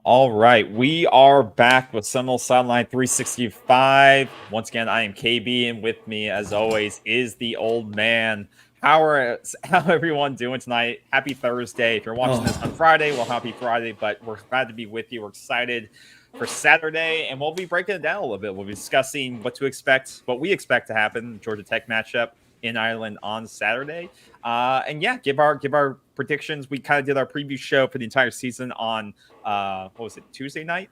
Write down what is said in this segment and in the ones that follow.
All right, we are back with Seminole Sideline 365. Once again, I am KB, and with me, as always, is the old man. How everyone doing tonight? Happy Thursday. If you're watching this on Friday, well, happy Friday, but we're glad to be with you. We're excited for Saturday, and we'll be breaking it down a little bit. We'll be discussing what to expect, what we expect to happen, Georgia Tech matchup in Ireland on Saturday. And yeah, give our predictions. We kind of did our preview show for the entire season on what was it, Tuesday night?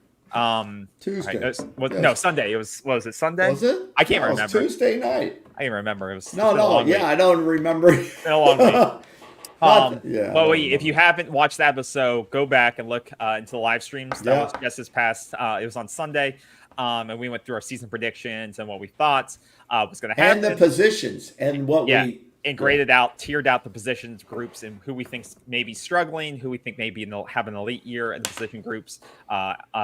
Tuesday. No, Sunday. It was. What was it, Sunday? Was it? I can't remember. It was Tuesday night. I can't remember. It was No. Yeah, I don't remember. It's been a long week. But if you haven't watched that episode, go back and look into the live streams. That was just this past. It was on Sunday, and we went through our season predictions and what we thought was going to happen, and the positions, and what we graded tiered out the positions groups, and who we think may be struggling, who we think maybe have an elite year in the position groups.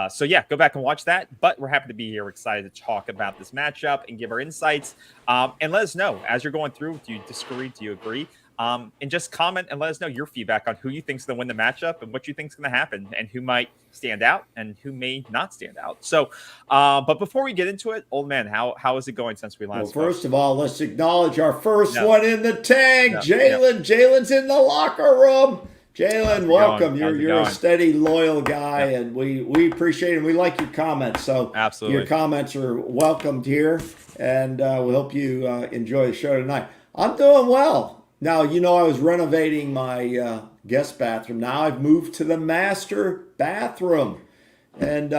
So yeah, go back and watch that. But we're happy to be here. We're excited to talk about this matchup and give our insights. And let us know as you're going through. Do you disagree? Do you agree? And just comment and let us know your feedback on who you think is going to win the matchup and what you think is going to happen and who might stand out and who may not stand out. So, but before we get into it, old man, how is it going since we last spoke? First of all, let's acknowledge our first one in the tank, Jalen. Jalen's in the locker room. Jalen, welcome. You're a steady, loyal guy, and we appreciate it. And we like your comments. So absolutely, your comments are welcomed here, and we hope you enjoy the show tonight. I'm doing well. Now, I was renovating my guest bathroom. Now I've moved to the master bathroom. And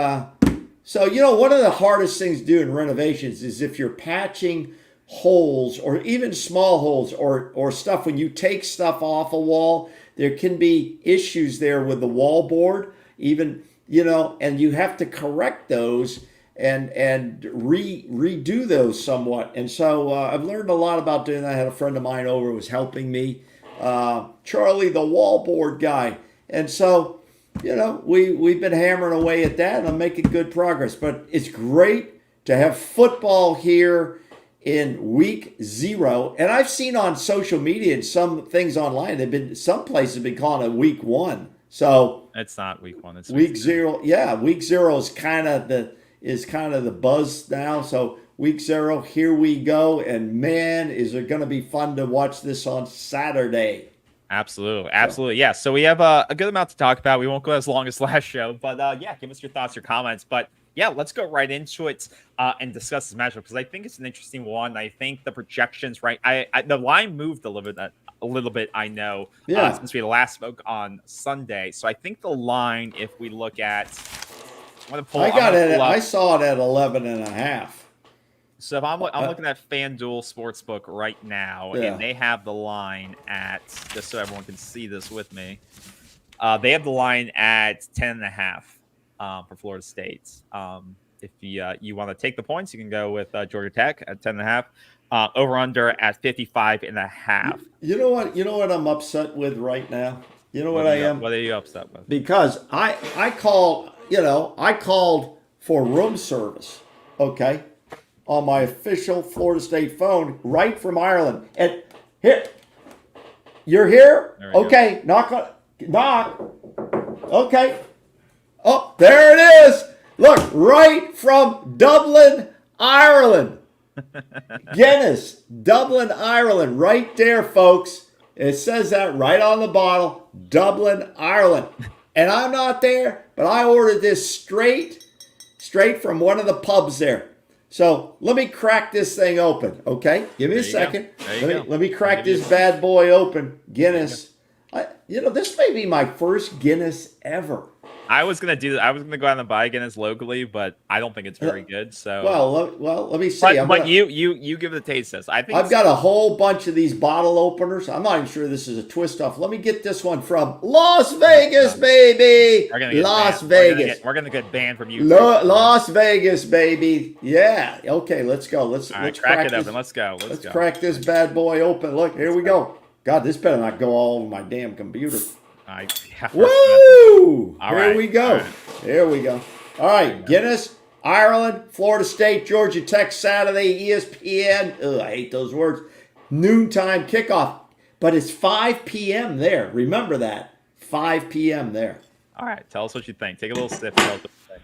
so, one of the hardest things to do in renovations is if you're patching holes or even small holes or stuff, when you take stuff off a wall, there can be issues there with the wall board, even, and you have to correct those and redo those somewhat. And so I've learned a lot about doing that. I had a friend of mine over who was helping me, Charlie, the wallboard guy. And so, we've been hammering away at that, and I'm making good progress. But it's great to have football here in week 0. And I've seen on social media and some things online, some places have been calling it week 1. So it's not week 1. It's week 0. Yeah, week 0 is kind of the buzz now. So week 0, here we go. And man, is it going to be fun to watch this on Saturday. Absolutely. Yeah. So we have a good amount to talk about. We won't go as long as last show, but give us your thoughts, your comments. But yeah, let's go right into it and discuss this matchup, because I think it's an interesting one. I think the projections, right? The line moved a little bit. I know, since we last spoke on Sunday. So I think the line, if we look at, I saw it at 11.5. So if I'm looking at FanDuel Sportsbook right now, and they have the line at, just so everyone can see this with me, they have the line at 10.5 for Florida State. If you want to take the points, you can go with Georgia Tech at 10.5. Over under at 55.5. You know what I'm upset with right now? You know what I am? What are you upset with? Because I called for room service, okay, on my official Florida State phone right from Ireland. And here, you're here? Okay, go. Knock. Okay. Oh, there it is. Look, right from Dublin, Ireland. Guinness, Dublin, Ireland, right there, folks. It says that right on the bottle, Dublin, Ireland. And I'm not there, but I ordered this straight from one of the pubs there. So let me crack this thing open, okay? Give me a second. Let me crack this bad boy open. Guinness. This may be my first Guinness ever. I was gonna go out and buy Guinness locally, but I don't think it's very good. So let me see. But you give it a taste test. I think I've got a whole bunch of these bottle openers. I'm not even sure this is a twist off. Let me get this one from Las Vegas, baby. Las Vegas. We're gonna get banned from you. Las Vegas, baby. Yeah. Okay. Let's go. Let's crack it open. Let's go. Let's crack this bad boy open. Look, here we go. God, this better not go all over my damn computer. Woo! Here we go. There we go. All right, Guinness, Ireland, Florida State, Georgia Tech, Saturday, ESPN. Ugh, I hate those words. Noontime kickoff. But it's 5 p.m. there. Remember that. 5 p.m. there. All right, tell us what you think. Take a little sip. Tell us what you think.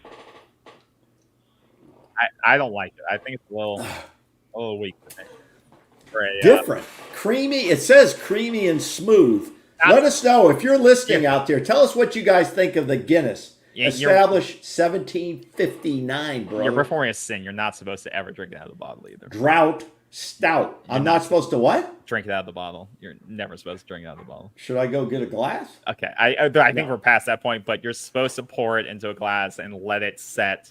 I don't like it. I think it's a little weak for me. For a, Different. Creamy. It says creamy and smooth. not Let us know if you're listening yeah, out there. Tell us what you guys think of the Guinness. you're Established 1759, you're brother. performing a sin. You're not supposed to ever drink it out of the bottle either. Drought stout. You're I'm not supposed to what? drink it out of the bottle. You're never supposed to drink it out of the bottle. Should I go get a glass? Okay, I think No. we're past that point, but you're supposed to pour it into a glass and let it set.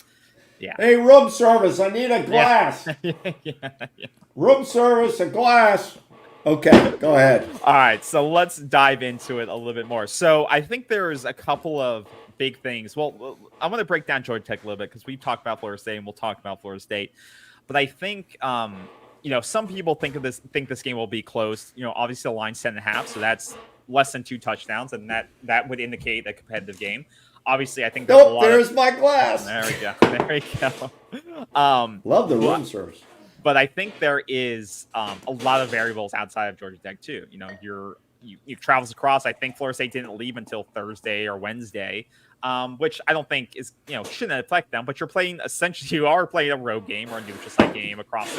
Yeah. Hey, room service, I need a glass. Yeah. yeah. Room service, a glass. Okay, go ahead. All right, so let's dive into it a little bit more. So I think there's a couple of big things. Well, I'm going to break down Georgia Tech a little bit because we've talked about Florida State and we'll talk about Florida State. But I think, some people think this game will be close. Obviously the line's 10.5, so that's less than 2 touchdowns, and that would indicate a competitive game. Obviously, I think there's a lot. There's my glass. There we go. There we go. Love the room service. But I think there is a lot of variables outside of Georgia Tech too. You travels across. I think Florida State didn't leave until Thursday or Wednesday, which I don't think is shouldn't affect them. But you are playing a road game or a neutral site game across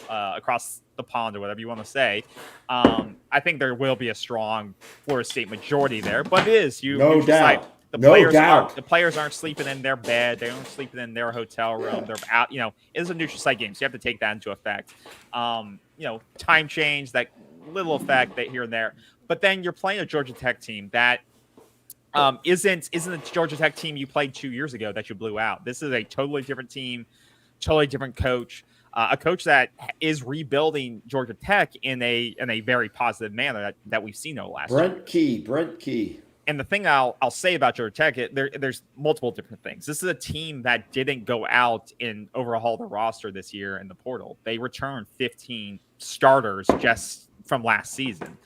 across the pond or whatever you want to say. I think there will be a strong Florida State majority there, but it is No doubt. The players aren't sleeping in their bed. They aren't sleeping in their hotel room. They're out. It's a neutral site game, so you have to take that into effect. Time change, that little effect that here and there. But then you're playing a Georgia Tech team that isn't the Georgia Tech team you played 2 years ago that you blew out. This is a totally different team, totally different coach. A coach that is rebuilding Georgia Tech in a very positive manner that we've seen over the last year. Brent Key. And the thing I'll say about Georgia Tech, there's multiple different things. This is a team that didn't go out and overhaul the roster this year in the portal. They returned 15 starters just from last season,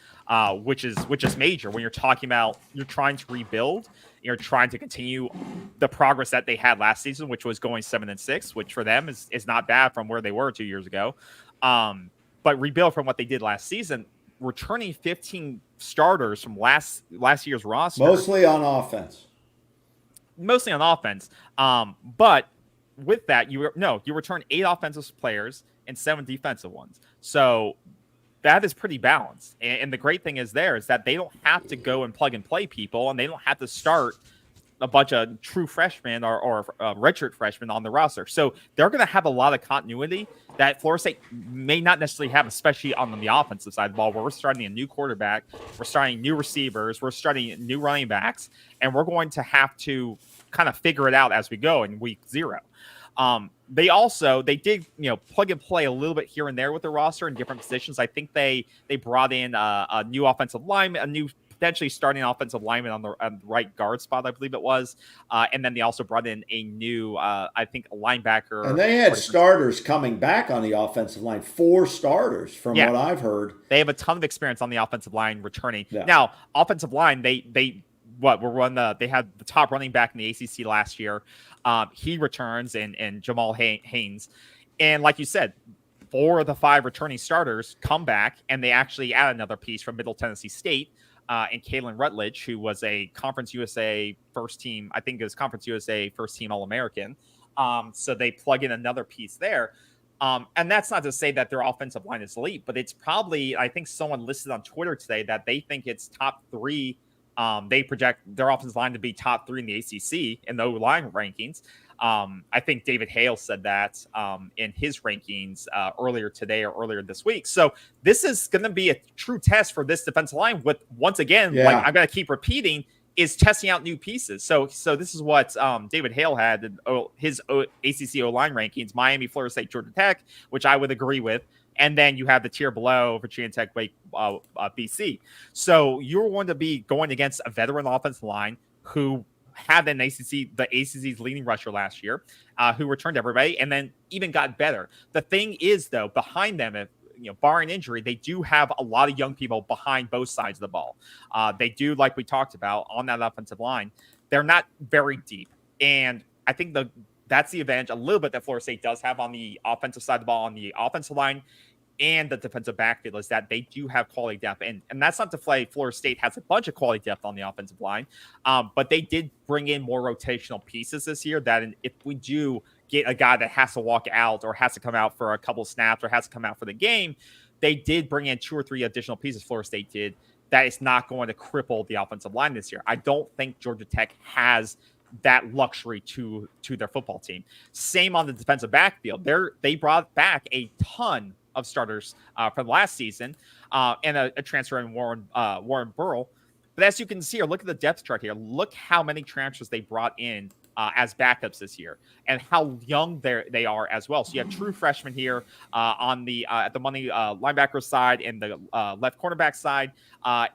which is major when you're talking about you're trying to rebuild. You're trying to continue the progress that they had last season, which was going 7-6, which for them is not bad from where they were 2 years ago. But rebuild from what they did last season. Returning 15 starters from last year's roster, mostly on offense. But with that, you return 8 offensive players and 7 defensive ones. So that is pretty balanced. And the great thing is that they don't have to go and plug and play people, and they don't have to start a bunch of true freshmen or redshirt freshmen on the roster. So they're going to have a lot of continuity that Florida State may not necessarily have, especially on the offensive side of the ball, where we're starting a new quarterback, we're starting new receivers, we're starting new running backs, and we're going to have to kind of figure it out as we go in week 0. They did plug and play a little bit here and there with the roster in different positions. I think they brought in a new offensive lineman, a new potentially starting offensive lineman on the right guard spot, I believe it was. And then they also brought in a new, I think, linebacker. And they had starters coming back on the offensive line, 4 starters from what I've heard. They have a ton of experience on the offensive line returning. Yeah. Now, offensive line, they had the top running back in the ACC last year. He returns and Jamal Haynes. And like you said, 4 of the 5 returning starters come back, and they actually add another piece from Middle Tennessee State. And Kalen Rutledge, who was a Conference USA first team, I think it was Conference USA first team All-American. So they plug in another piece there. And that's not to say that their offensive line is elite, but it's probably, I think someone listed on Twitter today that they think it's top 3. They project their offensive line to be top 3 in the ACC in the O-line rankings. I think David Hale said that in his rankings earlier today or earlier this week. So this is going to be a true test for this defensive line. With once again, like I'm going to keep repeating, is testing out new pieces. So this is what David Hale had in his ACC O-line rankings: Miami, Florida State, Georgia Tech, which I would agree with. And then you have the tier below Virginia Tech, BC. So you're going to be going against a veteran offensive line who had the ACC's leading rusher last year, who returned everybody and then even got better. The thing is, though, behind them, if barring injury, they do have a lot of young people behind both sides of the ball. They do, like we talked about on that offensive line. They're not very deep, and I think that's the advantage a little bit that Florida State does have on the offensive side of the ball. On the offensive line and the defensive backfield is that they do have quality depth. And that's not to play. Florida State has a bunch of quality depth on the offensive line, but they did bring in more rotational pieces this year that if we do get a guy that has to walk out or has to come out for a couple snaps or has to come out for the game, they did bring in 2 or 3 additional pieces, Florida State did, that is not going to cripple the offensive line this year. I don't think Georgia Tech has that luxury to their football team. Same on the defensive backfield. They brought back a ton of starters from last season and a transfer in Warren Burrell. But as you can see, or look at the depth chart here. Look how many transfers they brought in as backups this year, and how young they are as well. So you have true freshmen here on the at the money linebacker side and the left cornerback side,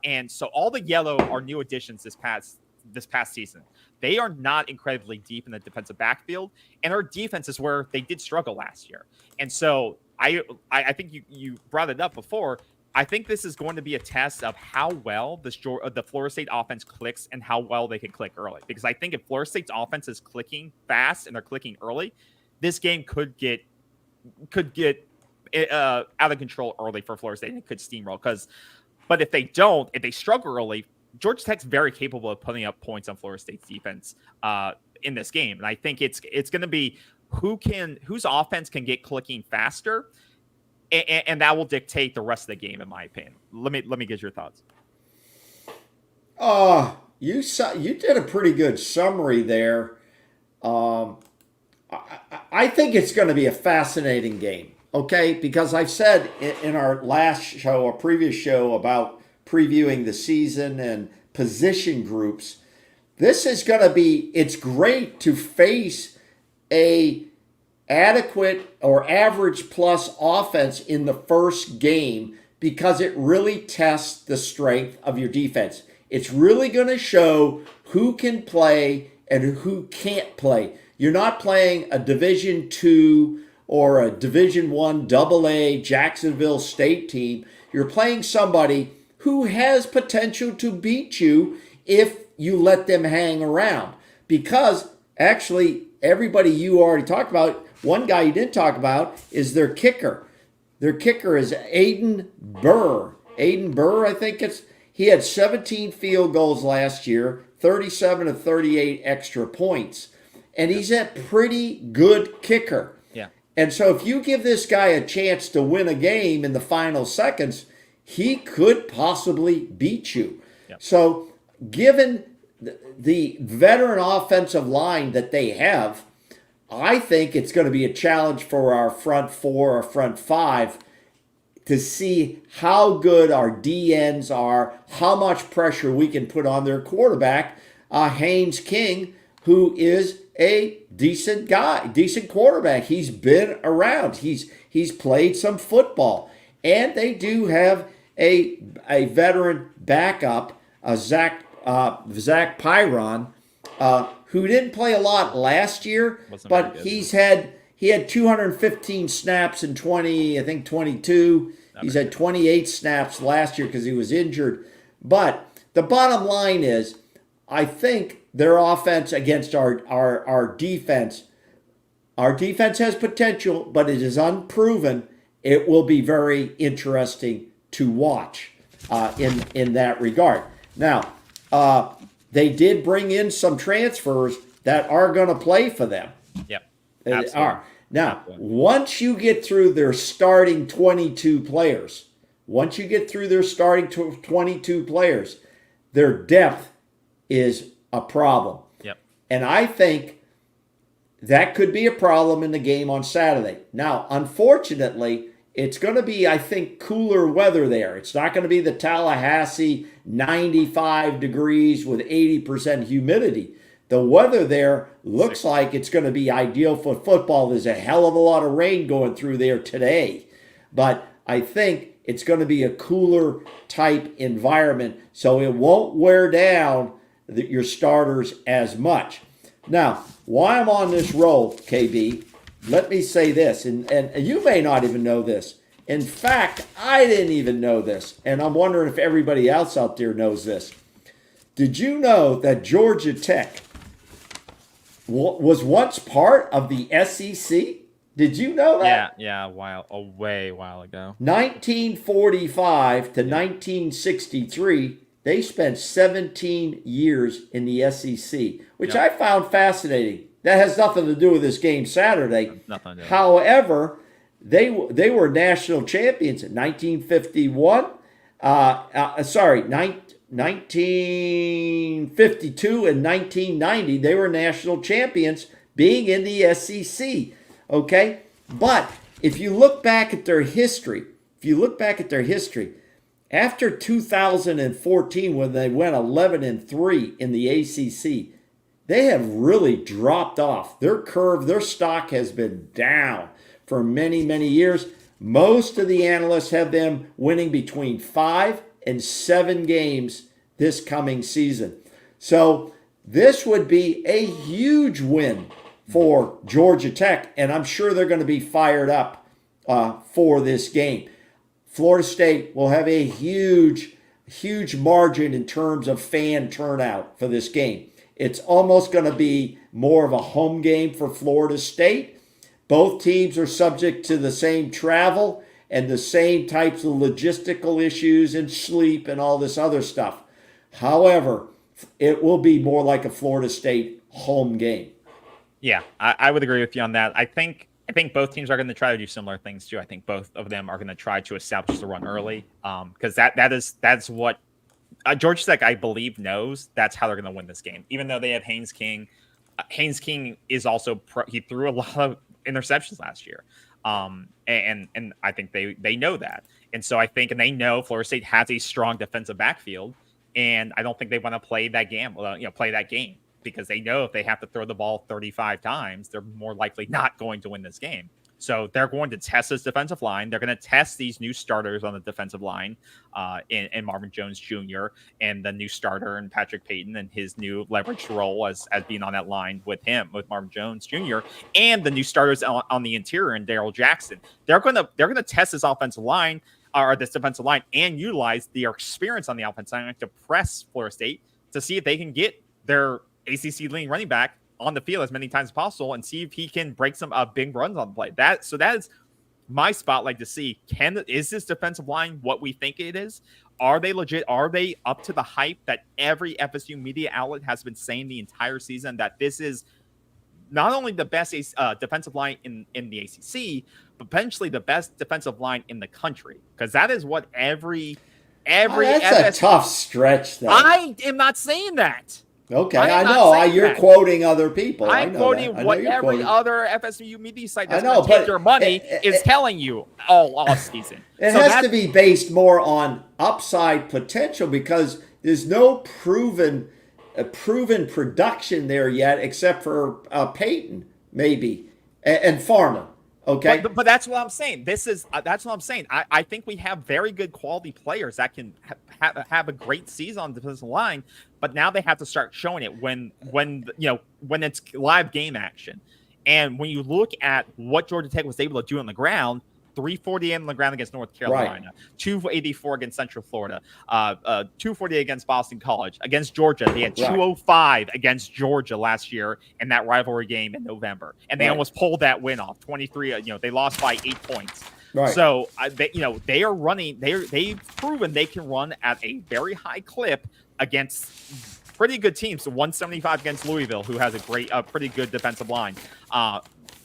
and so all the yellow are new additions this past season. They are not incredibly deep in the defensive backfield, and our defense is where they did struggle last year. And so I think you brought it up before. I think this is going to be a test of how well the Florida State offense clicks and how well they can click early. Because I think if Florida State's offense is clicking fast and they're clicking early, this game could get out of control early for Florida State and it could steamroll. But if they don't, if they struggle early, Georgia Tech's very capable of putting up points on Florida State's defense in this game. And I think it's going to be whose offense can get clicking faster. And that will dictate the rest of the game, in my opinion. Let me get your thoughts. You did a pretty good summary there. I think it's going to be a fascinating game, okay? Because I've said in our last show, a previous show about previewing the season and position groups, this is going to be, it's great to face a adequate or average plus offense in the first game because it really tests the strength of your defense. It's really going to show who can play and who can't play. You're not playing a Division II or a Division I AA Jacksonville State team. You're playing somebody who has potential to beat you if you let them hang around. Because actually, everybody you already talked about, one guy you didn't talk about is their kicker. Their kicker is Aiden Burr. Aiden Burr, I think he had 17 field goals last year, 37 of 38 extra points. And he's a pretty good kicker. Yeah. And so if you give this guy a chance to win a game in the final seconds, he could possibly beat you. Yep. So given the veteran offensive line that they have, I think it's going to be a challenge for our front four or front five to see how good our DNs are, how much pressure we can put on their quarterback, Haynes King, who is a decent guy, decent quarterback. He's been around. He's played some football. And they do have a veteran backup, Zach Pyron, who didn't play a lot last year, but he had 215 snaps in 22. He's had 28 snaps last year because he was injured. But the bottom line is, I think their offense against our defense has potential, but it is unproven. It will be very interesting to watch in that regard. Now, they did bring in some transfers that are going to play for them. Yep. They Absolutely. are. Now, once you get through their starting 22 players, their depth is a problem. Yep. And I think that could be a problem in the game on Saturday. Now, unfortunately, it's going to be, I think, cooler weather there. It's not going to be the Tallahassee 95 degrees with 80% humidity. The weather there looks like it's going to be ideal for football. There's a hell of a lot of rain going through there today. But I think it's going to be a cooler type environment, so it won't wear down your starters as much. Now, while I'm on this roll, KB, let me say this, and you may not even know this. In fact, I didn't even know this, and I'm wondering if everybody else out there knows this. Did you know that Georgia Tech was once part of the SEC? Did you know Yeah, that? yeah, a way while ago. 1945 to Yeah, 1963, they spent 17 years in the SEC, which yep. I found fascinating. That has nothing to do with this game Saturday. Nothing to do. However, they were national champions in 1951. Sorry, 1952 and 1990. They were national champions being in the SEC. Okay? But if you look back at their history, after 2014 when they went 11-3 in the ACC, they have really dropped off. Their curve, their stock has been down for many, many years. Most of the analysts have them winning between 5 and 7 games this coming season. So this would be a huge win for Georgia Tech, and I'm sure they're going to be fired up for this game. Florida State will have a huge margin in terms of fan turnout for this game. It's almost going to be more of a home game for Florida State. Both teams are subject to the same travel and the same types of logistical issues and sleep and all this other stuff. However, it will be more like a Florida State home game. Yeah, I would agree with you on that. I think both teams are going to try to do similar things too. I think both of them are going to try to establish the run early, because that's what Georgia Tech, I believe, knows that's how they're going to win this game. Even though they have Haynes King, Haynes King is also he threw a lot of interceptions last year, and I think they know that, and so I think and they know Florida State has a strong defensive backfield, and I don't think they want to play that game because they know if they have to throw the ball 35 times, they're more likely not going to win this game. So they're going to test this defensive line. They're going to test these new starters on the defensive line, in Marvin Jones Jr. and the new starter and Patrick Payton and his new leveraged role as being on that line with Marvin Jones Jr. and the new starters on the interior and Darrell Jackson. They're going to test this offensive line or this defensive line and utilize their experience on the offensive line to press Florida State to see if they can get their ACC leading running back on the field as many times as possible and see if he can break some big runs on the play. That is my spotlight to see. Is this defensive line what we think it is? Are they legit? Are they up to the hype that every FSU media outlet has been saying the entire season, that this is not only the best defensive line in the ACC, but potentially the best defensive line in the country? Because that is what every That's a tough stretch, though. I am not saying that. Okay, I know. You're quoting other people. I'm quoting what every other FSU media site that's going to take your money is telling you all season. It has to be based more on upside potential because there's no proven production there yet, except for Peyton maybe and Farmer. Okay, but that's what I'm saying. That's what I'm saying. I think we have very good quality players that can have a great season on the defensive line, but now they have to start showing it when it's live game action. And when you look at what Georgia Tech was able to do on the ground, 348 on the ground against North Carolina, 284 against Central Florida, 248 against Boston College. Against Georgia, they had 205 against Georgia last year in that rivalry game in November, and they almost pulled that win off. 23, they lost by 8 points. Right. So they are running. They've proven they can run at a very high clip against pretty good teams. So 175 against Louisville, who has a pretty good defensive line.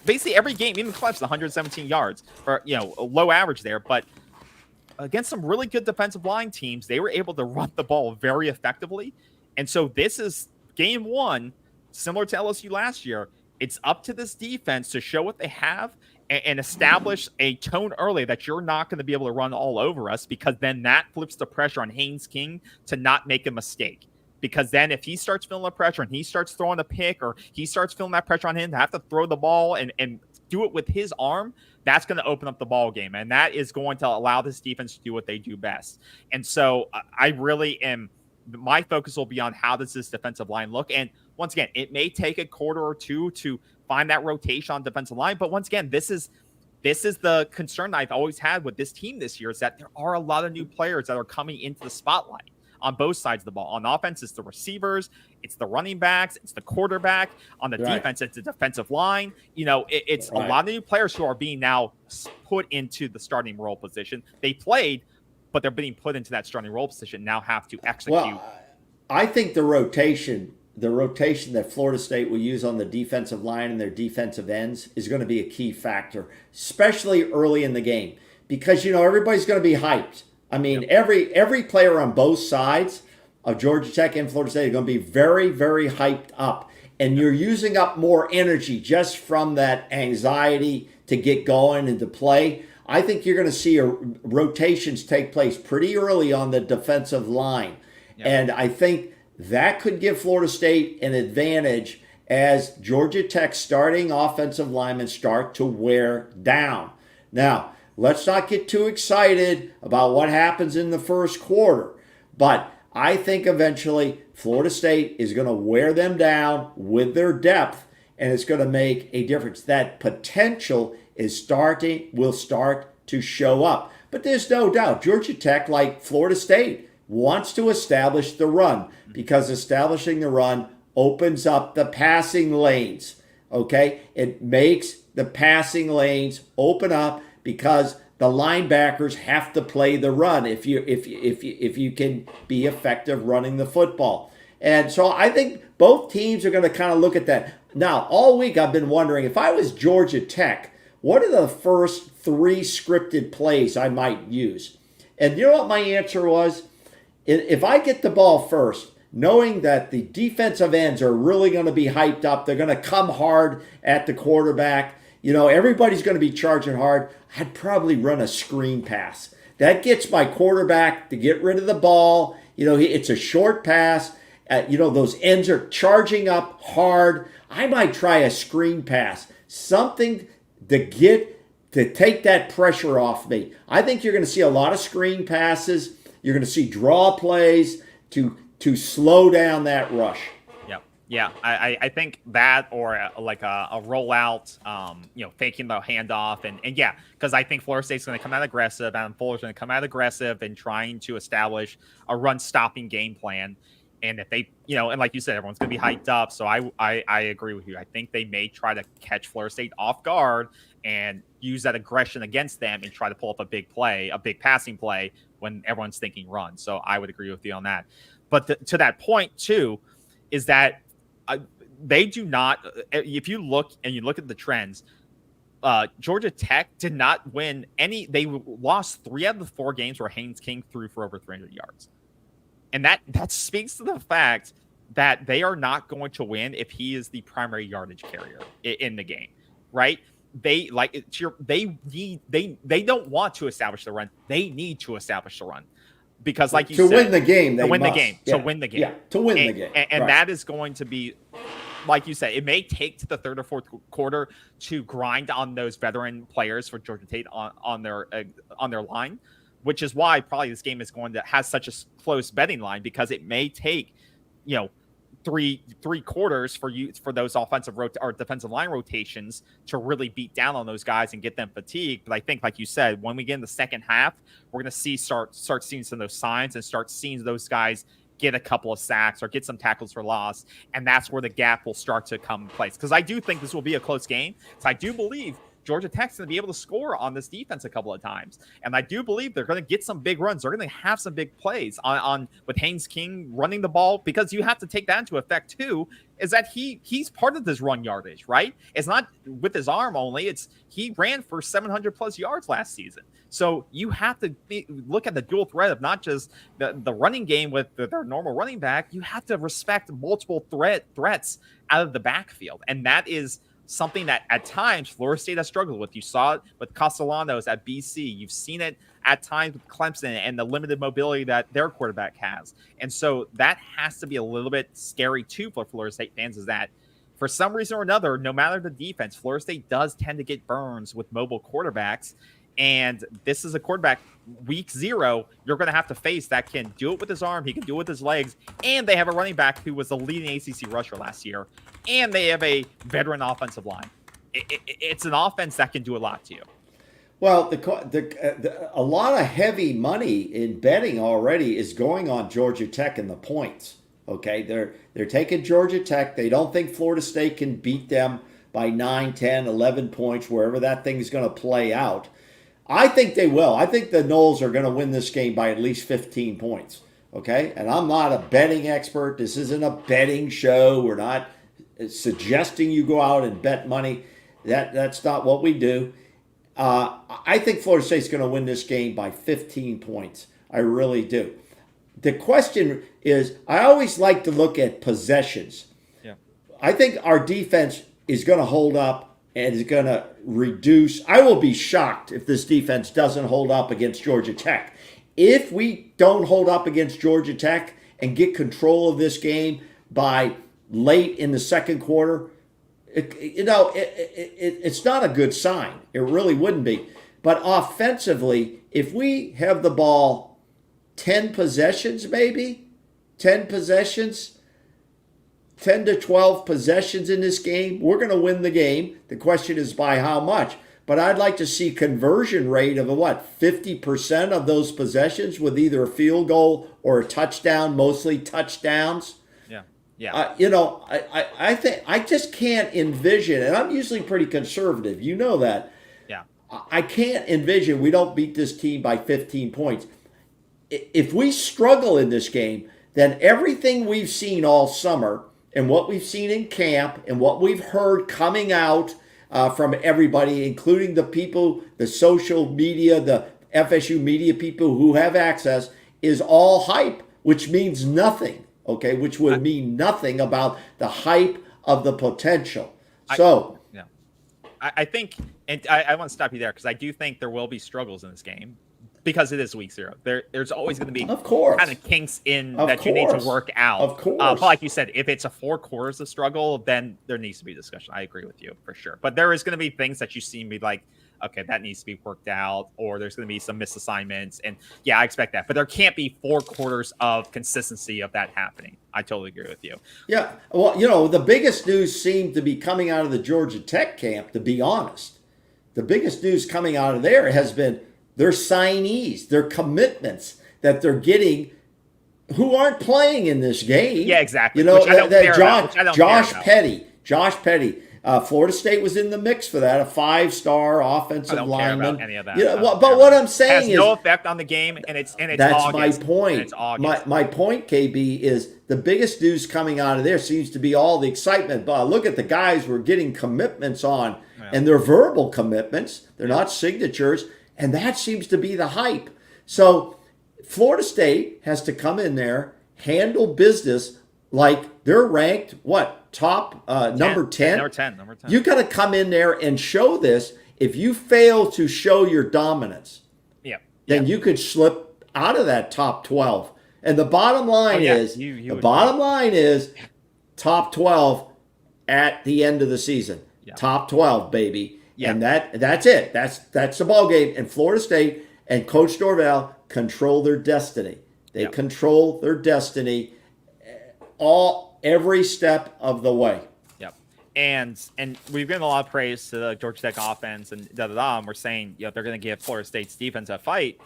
Basically every game, even Clemson, 117 yards, or a low average there. But against some really good defensive line teams, they were able to run the ball very effectively. And so this is game one, similar to LSU last year. It's up to this defense to show what they have and establish a tone early that you're not going to be able to run all over us, because then that flips the pressure on Haynes King to not make a mistake. Because then if he starts feeling the pressure and he starts throwing a pick, or he starts feeling that pressure on him to have to throw the ball and do it with his arm, that's going to open up the ball game. And that is going to allow this defense to do what they do best. And so I really am, my focus will be on how does this defensive line look? And once again, it may take a quarter or two to find that rotation on defensive line. But once again, this is the concern I've always had with this team this year, is that there are a lot of new players that are coming into the spotlight. on both sides of the ball. On offense, it's the receivers, it's the running backs, it's the quarterback. On the defense, it's the defensive line. It's a lot of new players who are being now put into the starting role position. They played, but they're being put into that starting role position, now have to execute. Well, I think the rotation that Florida State will use on the defensive line and their defensive ends is going to be a key factor, especially early in the game, because everybody's going to be hyped. I mean, every player on both sides of Georgia Tech and Florida State are going to be very, very hyped up, and you're using up more energy just from that anxiety to get going and to play. I think you're going to see rotations take place pretty early on the defensive line. Yep. And I think that could give Florida State an advantage as Georgia Tech's starting offensive linemen start to wear down. Now, let's not get too excited about what happens in the first quarter. But I think eventually Florida State is going to wear them down with their depth, and it's going to make a difference. That potential will start to show up. But there's no doubt Georgia Tech, like Florida State, wants to establish the run, because establishing the run opens up the passing lanes. Okay? It makes the passing lanes open up because the linebackers have to play the run if you can be effective running the football. And so I think both teams are going to kind of look at that. Now, all week I've been wondering, if I was Georgia Tech, what are the first 3 scripted plays I might use? And you know what my answer was? If I get the ball first, knowing that the defensive ends are really going to be hyped up, they're going to come hard at the quarterback, everybody's going to be charging hard, I'd probably run a screen pass. That gets my quarterback to get rid of the ball. It's a short pass. Those ends are charging up hard. I might try a screen pass, something to take that pressure off me. I think you're going to see a lot of screen passes. You're going to see draw plays to slow down that rush. Yeah. I think that, or a rollout, faking the handoff, and yeah, because I think Florida State's going to come out aggressive, and Fuller's going to come out aggressive and trying to establish a run-stopping game plan. And if they, and like you said, everyone's going to be hyped up. So I agree with you. I think they may try to catch Florida State off guard and use that aggression against them and try to pull up a big passing play when everyone's thinking run. So I would agree with you on that. But to that point too, is that they do not, if you look at the trends, Georgia Tech did not win any. They lost 3 out of the 4 games where Haynes King threw for over 300 yards. And that speaks to the fact that they are not going to win if he is the primary yardage carrier in the game, right? They don't want to establish the run. They need to establish the run, because, like you said, to win the game, to win the game. And that is going to be, like you said, it may take to the third or fourth quarter to grind on those veteran players for Georgia State on their line, which is why probably this game is going to have such a close betting line, because it may take, three quarters for those offensive or defensive line rotations to really beat down on those guys and get them fatigued. But I think, like you said, when we get in the second half, we're going to start seeing some of those signs and start seeing those guys get a couple of sacks or get some tackles for loss, and that's where the gap will start to come in place. Because I do think this will be a close game. So I do believe Georgia Tech's going to be able to score on this defense a couple of times. And I do believe they're going to get some big runs. They're going to have some big plays on with Haynes King running the ball, because you have to take that into effect too, is that he's part of this run yardage, right? It's not with his arm only. He ran for 700 plus yards last season. So you have to look at the dual threat of not just the running game with their normal running back. You have to respect multiple threats out of the backfield. And that is something that at times Florida State has struggled with. You saw it with Castellanos at BC. You've seen it at times with Clemson and the limited mobility that their quarterback has. And so that has to be a little bit scary too for Florida State fans, is that for some reason or another, no matter the defense, Florida State does tend to get burns with mobile quarterbacks. And this is a quarterback, week 0, you're going to have to face that can do it with his arm, he can do it with his legs, and they have a running back who was the leading ACC rusher last year, and they have a veteran offensive line. It's an offense that can do a lot to you. Well, a lot of heavy money in betting already is going on Georgia Tech and the points. Okay, they're taking Georgia Tech. They don't think Florida State can beat them by 9, 10, 11 points, wherever that thing's going to play out. I think they will. I think the Noles are going to win this game by at least 15 points. Okay, and I'm not a betting expert. This isn't a betting show. We're not suggesting you go out and bet money. That's not what we do. I think Florida State's going to win this game by 15 points. I really do. The question is, I always like to look at possessions. Yeah. I think our defense is going to hold up and is going to reduce. I will be shocked if this defense doesn't hold up against Georgia Tech. If we don't hold up against Georgia Tech and get control of this game by late in the second quarter, it's not a good sign. It really wouldn't be. But offensively, if we have the ball 10 possessions, maybe 10 possessions, 10 to 12 possessions in this game, we're going to win the game. The question is by how much. But I'd like to see conversion rate of 50% of those possessions with either a field goal or a touchdown, mostly touchdowns. Yeah. I think I just can't envision, and I'm usually pretty conservative. You know that. Yeah. I can't envision we don't beat this team by 15 points. If we struggle in this game, then everything we've seen all summer and what we've seen in camp and what we've heard coming out from everybody, including the people, the social media, the FSU media people who have access, is all hype, which means nothing. Okay, which would mean nothing about the hype of the potential. I think, and I want to stop you there because I do think there will be struggles in this game because it is week 0. There's always going to be kind of kinks in that you need to work out. Of course. But like you said, if it's a 4 quarters of struggle, then there needs to be discussion. I agree with you for sure. But there is going to be things that you see me like, okay, that needs to be worked out, or there's going to be some misassignments. And yeah, I expect that. But there can't be 4 quarters of consistency of that happening. I totally agree with you. Yeah. Well, the biggest news seemed to be coming out of the Georgia Tech camp, to be honest. The biggest news coming out of there has been their signees, their commitments that they're getting who aren't playing in this game. Yeah, exactly. Which I don't care about. Josh Petty. Florida State was in the mix for that, a 5-star offensive lineman. I don't care about any of that. But what I'm saying has no effect on the game, and it's that's August, my point. And it's August. My point, KB, is the biggest news coming out of there seems to be all the excitement. But look at the guys we're getting commitments on, and they're verbal commitments. They're not signatures, and that seems to be the hype. So Florida State has to come in there, handle business like they're ranked, top number 10? Number 10. You got to come in there and show this. If you fail to show your dominance, then you could slip out of that top 12. And the bottom line is top 12 at the end of the season. Yeah. Top 12, baby. Yeah. And that's it. That's the ball game. And Florida State and Coach Norvell control their destiny. They control their destiny every step of the way. Yep. And we've given a lot of praise to the Georgia Tech offense and and we're saying they're going to give Florida State's defense a fight.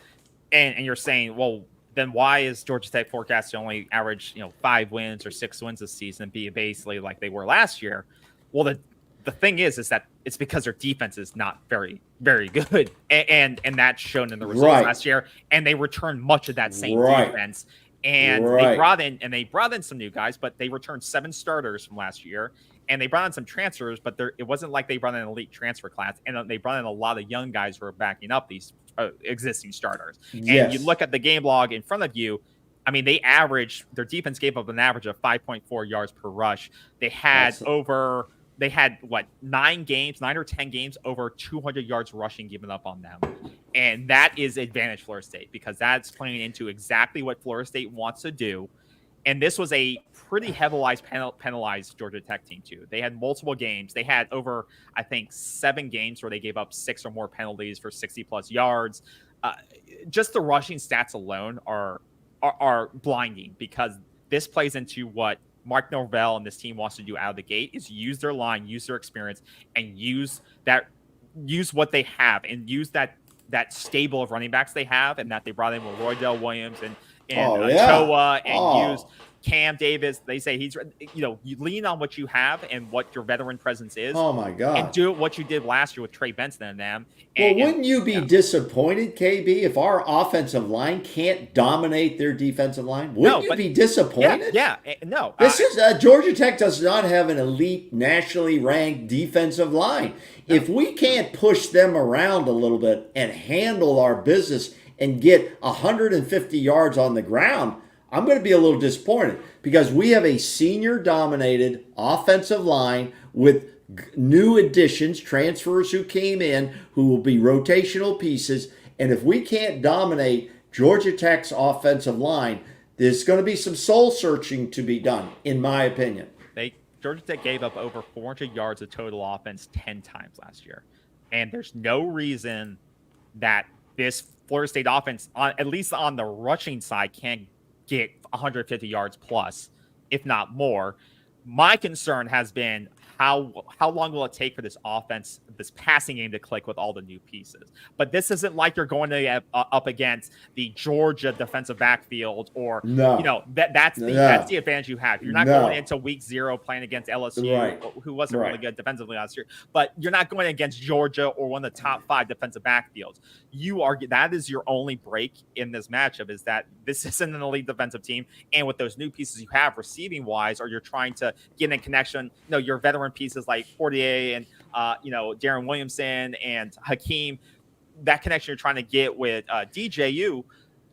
And you're saying, well, then why is Georgia Tech forecast to only average 5 wins or 6 wins this season and be basically like they were last year? Well, the thing is that it's because their defense is not very, very good, and that's shown in the results last year. And they returned much of that same defense. And they brought in some new guys, but they returned 7 starters from last year, and they brought in some transfers, but it wasn't like they brought in an elite transfer class, and they brought in a lot of young guys who are backing up these existing starters. And you look at the game log in front of you. I mean, their defense gave up an average of 5.4 yards per rush. They had 9 or 10 games over 200 yards rushing given up on them. And that is advantage Florida State because that's playing into exactly what Florida State wants to do. And this was a pretty penalized Georgia Tech team too. They had multiple games. They had over, I think, 7 games where they gave up 6 or more penalties for 60+ yards. Just the rushing stats alone are blinding because this plays into what Mark Norvell and this team wants to do out of the gate is use their line, use their experience, and use what they have and use that that stable of running backs they have, and that they brought in with Roydell Williams and Oh yeah. Choa and used Oh. Cam Davis. They say he's, you lean on what you have and what your veteran presence is, Oh my and God. do what you did last year with Trey Benson and them. Well, And wouldn't you be disappointed, KB, if our offensive line can't dominate their defensive line? Wouldn't you be disappointed? No. This is Georgia Tech does not have an elite, nationally ranked defensive line. No. If we can't push them around a little bit and handle our business and get 150 yards on the ground, I'm going to be a little disappointed because we have a senior-dominated offensive line with new additions, transfers who came in, who will be rotational pieces. And if we can't dominate Georgia Tech's offensive line, there's going to be some soul searching to be done, in my opinion. Georgia Tech gave up over 400 yards of total offense 10 times last year. And there's no reason that this Florida State offense, at least on the rushing side, can't get 150 yards plus, if not more. My concern has been how long will it take for this offense, this passing game to click with all the new pieces? But this isn't like you're going to get up against the Georgia defensive backfield or, that's the advantage you have. You're not going into week 0 playing against LSU, who wasn't really good defensively last year, but you're not going against Georgia or one of the top 5 defensive backfields. That is your only break in this matchup, is that this isn't an elite defensive team. And with those new pieces you have receiving wise, or you're trying to get in connection, your veteran pieces like Fortier and Darren Williamson and Hakeem, that connection you're trying to get with DJU,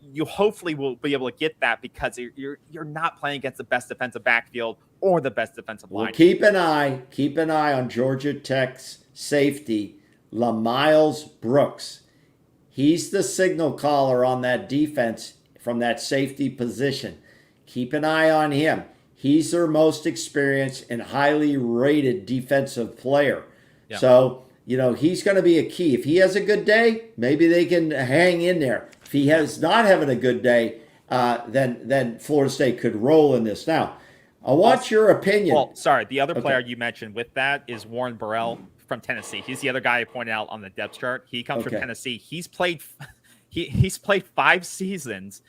you hopefully will be able to get that because you're not playing against the best defensive backfield or the best defensive line. Well, keep an eye on Georgia Tech's safety, LaMiles Brooks. He's the signal caller on that defense from that safety position. Keep an eye on him. He's their most experienced and highly rated defensive player. Yeah. So, he's going to be a key. If he has a good day, maybe they can hang in there. If he has not having a good day, then Florida State could roll in this. Now, I want your opinion. Well, sorry, the other player you mentioned with that is Warren Burrell from Tennessee. He's the other guy I pointed out on the depth chart. He comes from Tennessee. He's played 5 seasons.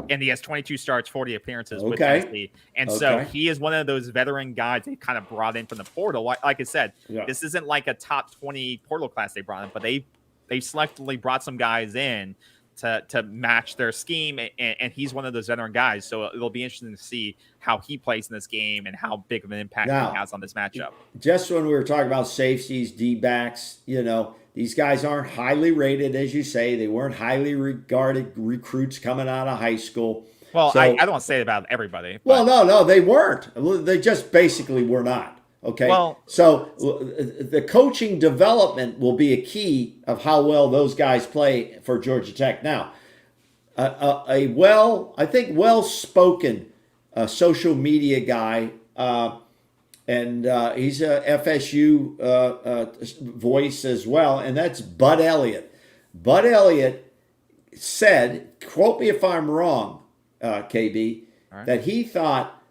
And he has 22 starts, 40 appearances with Tennessee. And so he is one of those veteran guys they kind of brought in from the portal. Like I said, this isn't like a top 20 portal class they brought in, but they selectively brought some guys in to match their scheme. And he's one of those veteran guys. So it'll be interesting to see how he plays in this game and how big of an impact he has on this matchup. Just when we were talking about safeties, D-backs, these guys aren't highly rated, as you say. They weren't highly regarded recruits coming out of high school. Well, so, I don't want to say about everybody. Well, no, they weren't. They just basically were not. Okay. Well, so the coaching development will be a key of how well those guys play for Georgia Tech. Now, I think well-spoken social media guy. And he's a FSU voice as well, and that's Bud Elliott. Bud Elliott said, quote me if I'm wrong, KB, that he thought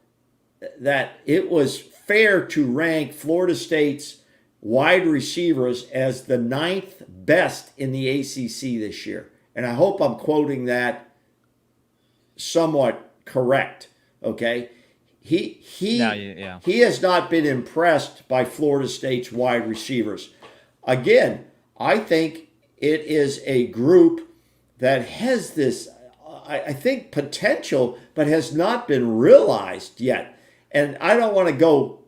that it was fair to rank Florida State's wide receivers as the 9th best in the ACC this year. And I hope I'm quoting that somewhat correct, okay? He has not been impressed by Florida State's wide receivers. Again, I think it is a group that has this, I think, potential, but has not been realized yet. And I don't want to go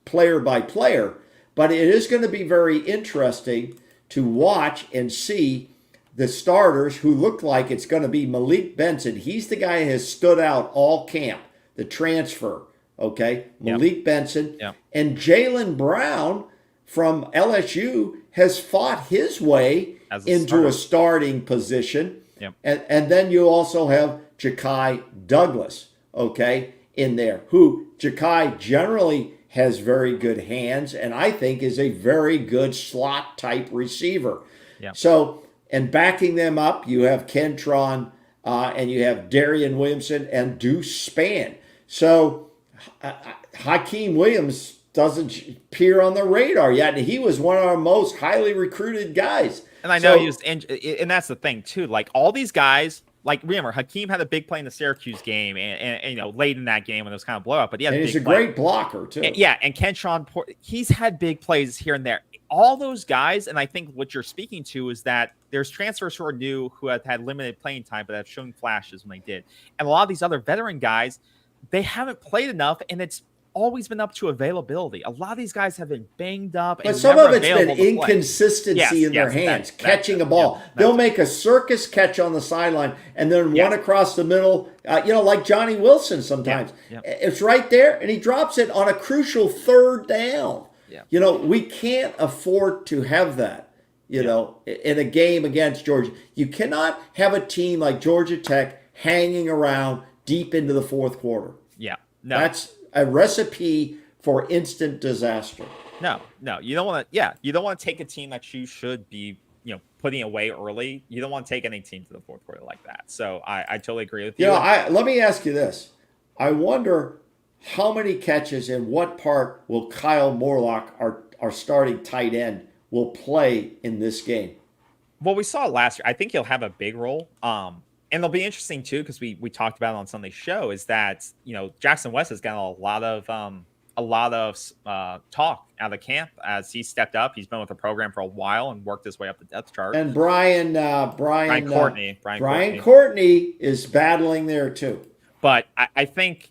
player by player, but it is going to be very interesting to watch and see the starters who look like it's going to be Malik Benson. He's the guy who has stood out all camp. The transfer, okay? Malik Benson. Yep. And Jalen Brown from LSU has fought his way into a starting position. Yep. And then you also have Ja'Kai Douglas, okay, in there, who Ja'Kai generally has very good hands and I think is a very good slot-type receiver. Yep. So, and backing them up, you have Kentron and you have Darian Williamson and Deuce Spann. So Hakeem Williams doesn't appear on the radar yet. And he was one of our most highly recruited guys. And I know he was, and that's the thing too. Like all these guys, like remember, Hakeem had a big play in the Syracuse game, and late in that game when it was kind of blowout. But he's a great blocker too. And Kentron, he's had big plays here and there. All those guys, and I think what you're speaking to is that there's transfers who are new who have had limited playing time, but have shown flashes when they did. And a lot of these other veteran guys, they haven't played enough, and it's always been up to availability. A lot of these guys have been banged up. But some of it's been inconsistency in their hands, catching a ball. They'll make a circus catch on the sideline and then one across the middle, like Johnny Wilson sometimes. It's right there, and he drops it on a crucial third down. We can't afford to have that, in a game against Georgia. You cannot have a team like Georgia Tech hanging around deep into the fourth quarter. That's a recipe for instant disaster. No, you don't want to. You don't want to take a team that you should be, putting away early. You don't want to take any team to the fourth quarter like that. So I totally agree with you. Let me ask you this: I wonder how many catches and what part will Kyle Morlock, our starting tight end, will play in this game? Well, we saw it last year. I think he'll have a big role. And it'll be interesting too, because we talked about it on Sunday's show, is that Jackson West has gotten a lot of talk out of camp as he stepped up. He's been with the program for a while and worked his way up the depth chart. And Brian Courtney is battling there too. But I think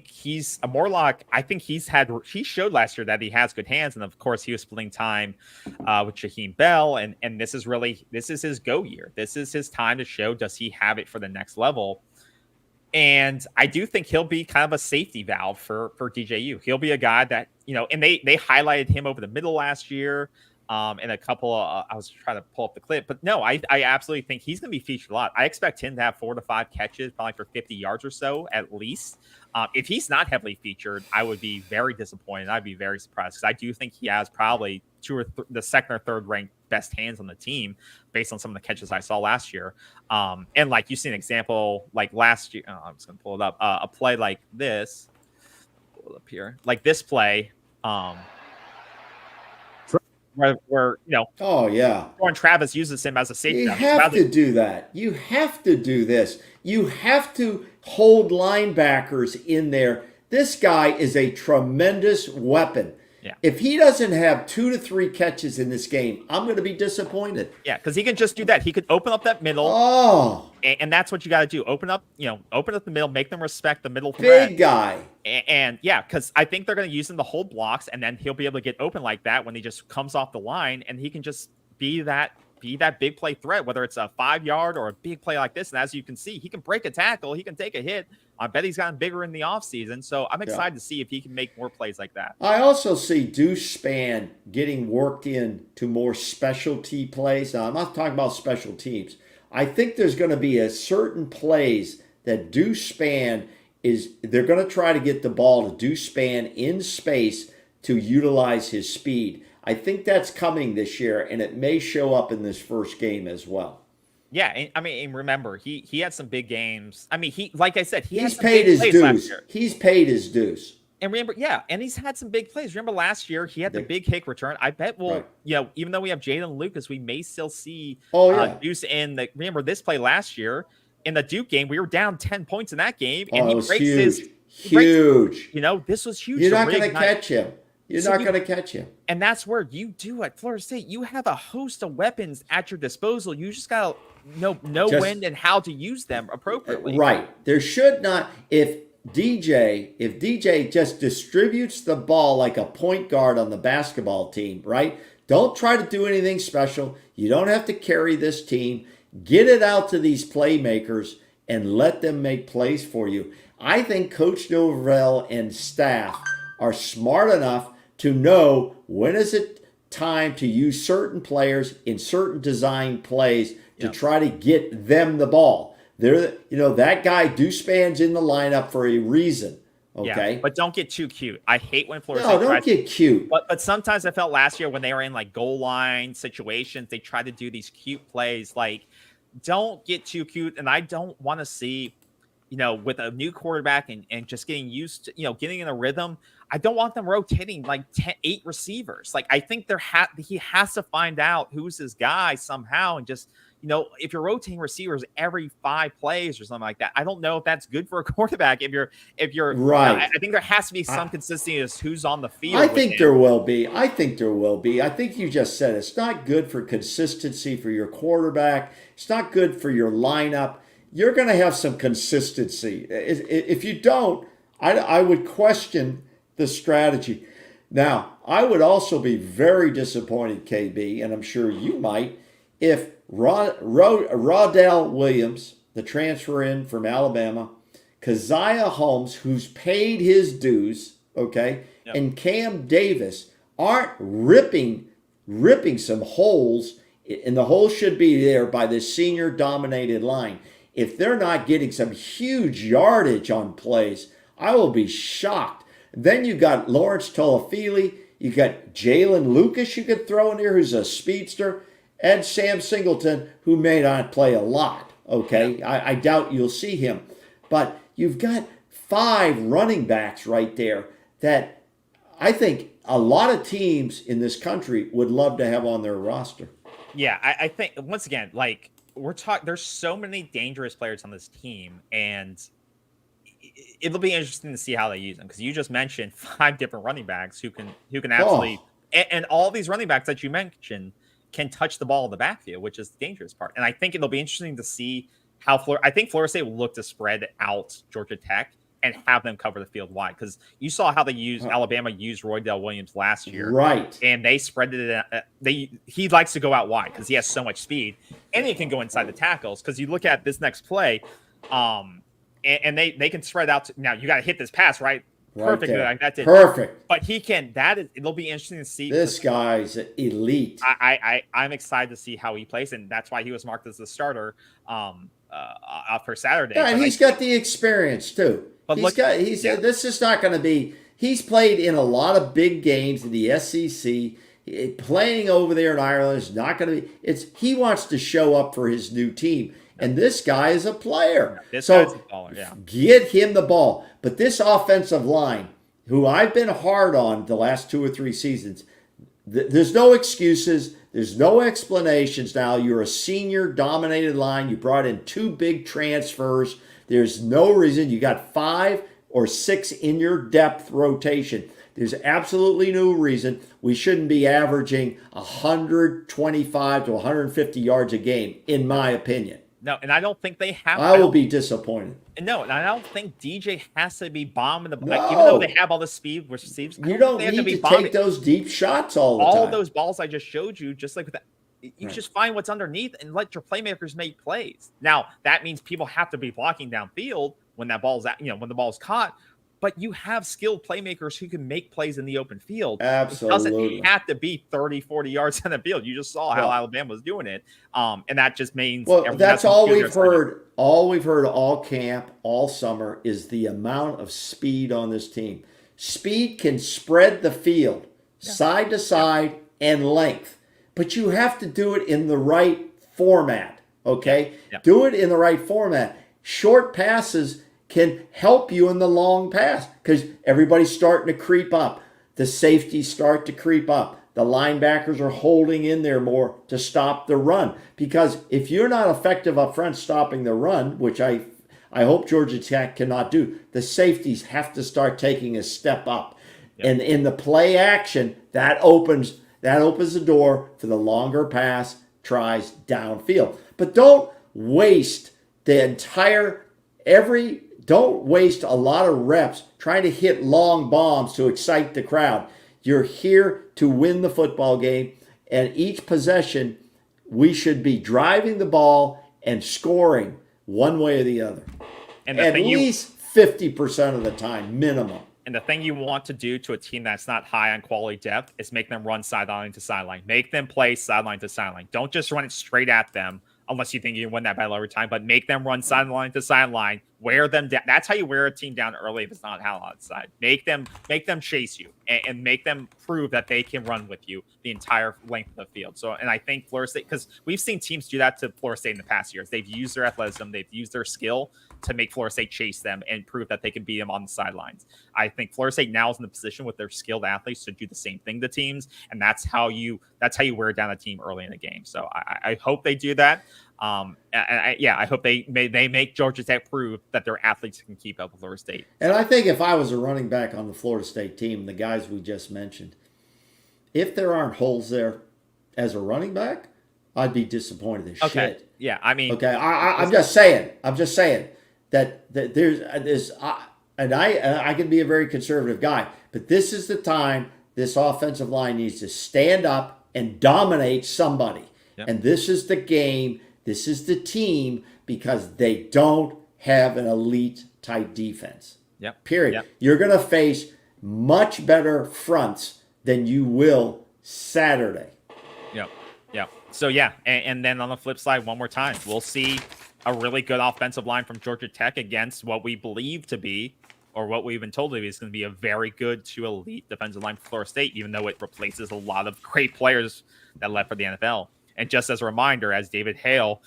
he's a Morlock. I think he showed last year that he has good hands, and of course he was splitting time with Shaheem Bell, and this is his go year. This is his time to show, does he have it for the next level? And I do think he'll be kind of a safety valve for DJU. He'll be a guy that and they highlighted him over the middle last year. And a couple of, I was trying to pull up the clip, but no, I absolutely think he's going to be featured a lot. I expect him to have 4 to 5 catches, probably for 50 yards or so at least. If he's not heavily featured, I would be very disappointed. I'd be very surprised because I do think he has probably the second or third ranked best hands on the team based on some of the catches I saw last year. And like you see an example like last year, I'm just going to pull it up, a play like this, pull it up here, like this play, where Warren Travis uses him as a safety. You have to do that. You have to do this. You have to hold linebackers in there. This guy is a tremendous weapon. Yeah. If he doesn't have 2 to 3 catches in this game, I'm going to be disappointed. Yeah, because he can just do that. He could open up that middle. Oh. And that's what you got to do. Open up the middle, make them respect the middle threat. Big guy. And because I think they're going to use him to hold blocks, and then he'll be able to get open like that when he just comes off the line, and he can just be that big play threat, whether it's a 5-yard or a big play like this. And as you can see, he can break a tackle. He can take a hit. I bet he's gotten bigger in the offseason. So I'm excited to see if he can make more plays like that. I also see Deuce Spann getting worked in to more specialty plays. Now, I'm not talking about special teams. I think there's going to be a certain plays that Deuce Spann they're going to try to get the ball to Deuce Spann in space to utilize his speed. I think that's coming this year, and it may show up in this first game as well. Yeah, I mean, remember, he had some big games. I mean, like I said, he's paid his dues. He's paid his dues. And remember, and he's had some big plays. Remember last year, he had the big kick return. I bet even though we have Jalen Lucas, we may still see Deuce in the. Remember this play last year in the Duke game, we were down 10 points in that game, and he breaks huge. This was huge. You're not going to catch him. You're not going to catch him. And that's where you do at Florida State. You have a host of weapons at your disposal. You just got to know when and how to use them appropriately. Right. There should not, if DJ just distributes the ball like a point guard on the basketball team, right? Don't try to do anything special. You don't have to carry this team. Get it out to these playmakers and let them make plays for you. I think Coach Novell and staff are smart enough to know when is it time to use certain players in certain design plays to try to get them the ball. That guy Deuce Spann's in the lineup for a reason. Okay, but don't get too cute. I hate when Florida State don't get cute. But sometimes I felt last year when they were in like goal line situations, they try to do these cute plays. Like, don't get too cute. And I don't want to see, with a new quarterback and just getting used to, getting in a rhythm. I don't want them rotating like 8 receivers. Like, I think he has to find out who's his guy somehow, and just, if you're rotating receivers every 5 plays or something like that, I don't know if that's good for a quarterback. Right. I think there has to be some consistency as who's on the field. I think there will be. I think you just said it's not good for consistency for your quarterback. It's not good for your lineup. You're going to have some consistency. If you don't, I would question the strategy. Now, I would also be very disappointed, KB, and I'm sure you might, if Rodell Williams, the transfer in from Alabama, Keziah Holmes, who's paid his dues, okay, Yep. and Cam Davis aren't ripping some holes, and the holes should be there by the senior dominated line. If they're not getting some huge yardage on plays, I will be shocked. Then you got Lawrence Tolafili, you got Jalen Lucas you could throw in there, who's a speedster, and Sam Singleton, who may not play a lot. Okay, yeah. I doubt you'll see him, but you've got 5 running backs right there that I think a lot of teams in this country would love to have on their roster. Yeah, I think, once again, like, there's so many dangerous players on this team, and it'll be interesting to see how they use them, because you just mentioned 5 different running backs who can absolutely, and all these running backs that you mentioned can touch the ball in the backfield, which is the dangerous part. And I think it'll be interesting to see how I think Florida State will look to spread out Georgia Tech and have them cover the field wide, because you saw how Alabama used Roydell Williams last year, right? And they spread it. He likes to go out wide because he has so much speed, and he can go inside the tackles. Because you look at this next play, and they can spread out. Now you got to hit this pass right. Perfect. Like that's it. Perfect. But he can. It'll be interesting to see. This guy's elite. I'm excited to see how he plays, and that's why he was marked as the starter for Saturday. Yeah, and he's got the experience too. But this is not going to be. He's played in a lot of big games in the SEC. Playing over there in Ireland is not going to be. He wants to show up for his new team, and this guy is a player. This guy's a baller, yeah. Get him the ball. But this offensive line, who I've been hard on the last 2 or 3 seasons, there's no excuses. There's no explanations now. You're a senior dominated line. You brought in 2 big transfers. There's no reason. You got 5 or 6 in your depth rotation. There's absolutely no reason we shouldn't be averaging 125 to 150 yards a game, in my opinion. No, and I don't think they have. I will be disappointed. No, and I don't think DJ has to be bombing the ball, even though they have all the speed. Which seems you don't need to take those deep shots all the time. All those balls I just showed you, just like with that, you just find what's underneath and let your playmakers make plays. Now that means people have to be blocking downfield when that ball's when the ball's caught. But you have skilled playmakers who can make plays in the open field. Absolutely. It doesn't have to be 30, 40 yards on the field. You just saw how Alabama was doing it. And that just means... Well, that's all we've heard. All we've heard all camp, all summer, is the amount of speed on this team. Speed can spread the field side to side and length. But you have to do it in the right format, okay? Yeah. Do it in the right format. Short passes can help you in the long pass because everybody's starting to creep up. The safeties start to creep up. The linebackers are holding in there more to stop the run. Because if you're not effective up front stopping the run, which I hope Georgia Tech cannot do, the safeties have to start taking a step up. Yep. And in the play action, that opens the door for the longer pass tries downfield. But don't waste don't waste a lot of reps trying to hit long bombs to excite the crowd. You're here to win the football game, and each possession, we should be driving the ball and scoring one way or the other. And at least 50% of the time, minimum. And the thing you want to do to a team that's not high on quality depth is make them run sideline to sideline. Make them play sideline to sideline. Don't just run it straight at them unless you think you can win that battle every time, but make them run sideline to sideline wear them down. That's how you wear a team down early if it's not hot outside. Make them chase you and make them prove that they can run with you the entire length of the field. So, and I think Florida State, because we've seen teams do that to Florida State in the past years. They've used their athleticism, they've used their skill to make Florida State chase them and prove that they can beat them on the sidelines. I think Florida State now is in the position with their skilled athletes to do the same thing to teams, and that's how you wear down a team early in the game. So I hope they do that. I hope they make Georgia Tech prove that their athletes can keep up with Florida State. And I think if I was a running back on the Florida State team, the guys we just mentioned, if there aren't holes there as a running back, I'd be disappointed as shit. Yeah, I mean, okay, I'm just saying that there's and I can be a very conservative guy, but this is the time this offensive line needs to stand up and dominate somebody. Yep. And this is the game. This is the team, because they don't have an elite type defense. Yep. Period. Yep. You're going to face much better fronts than you will Saturday. Yep. Yep. So, yeah. And then on the flip side, one more time, we'll see a really good offensive line from Georgia Tech against what we believe to be, or what we've been told to be, is going to be a very good to elite defensive line for Florida State, even though it replaces a lot of great players that left for the NFL. And just as a reminder, as David Hale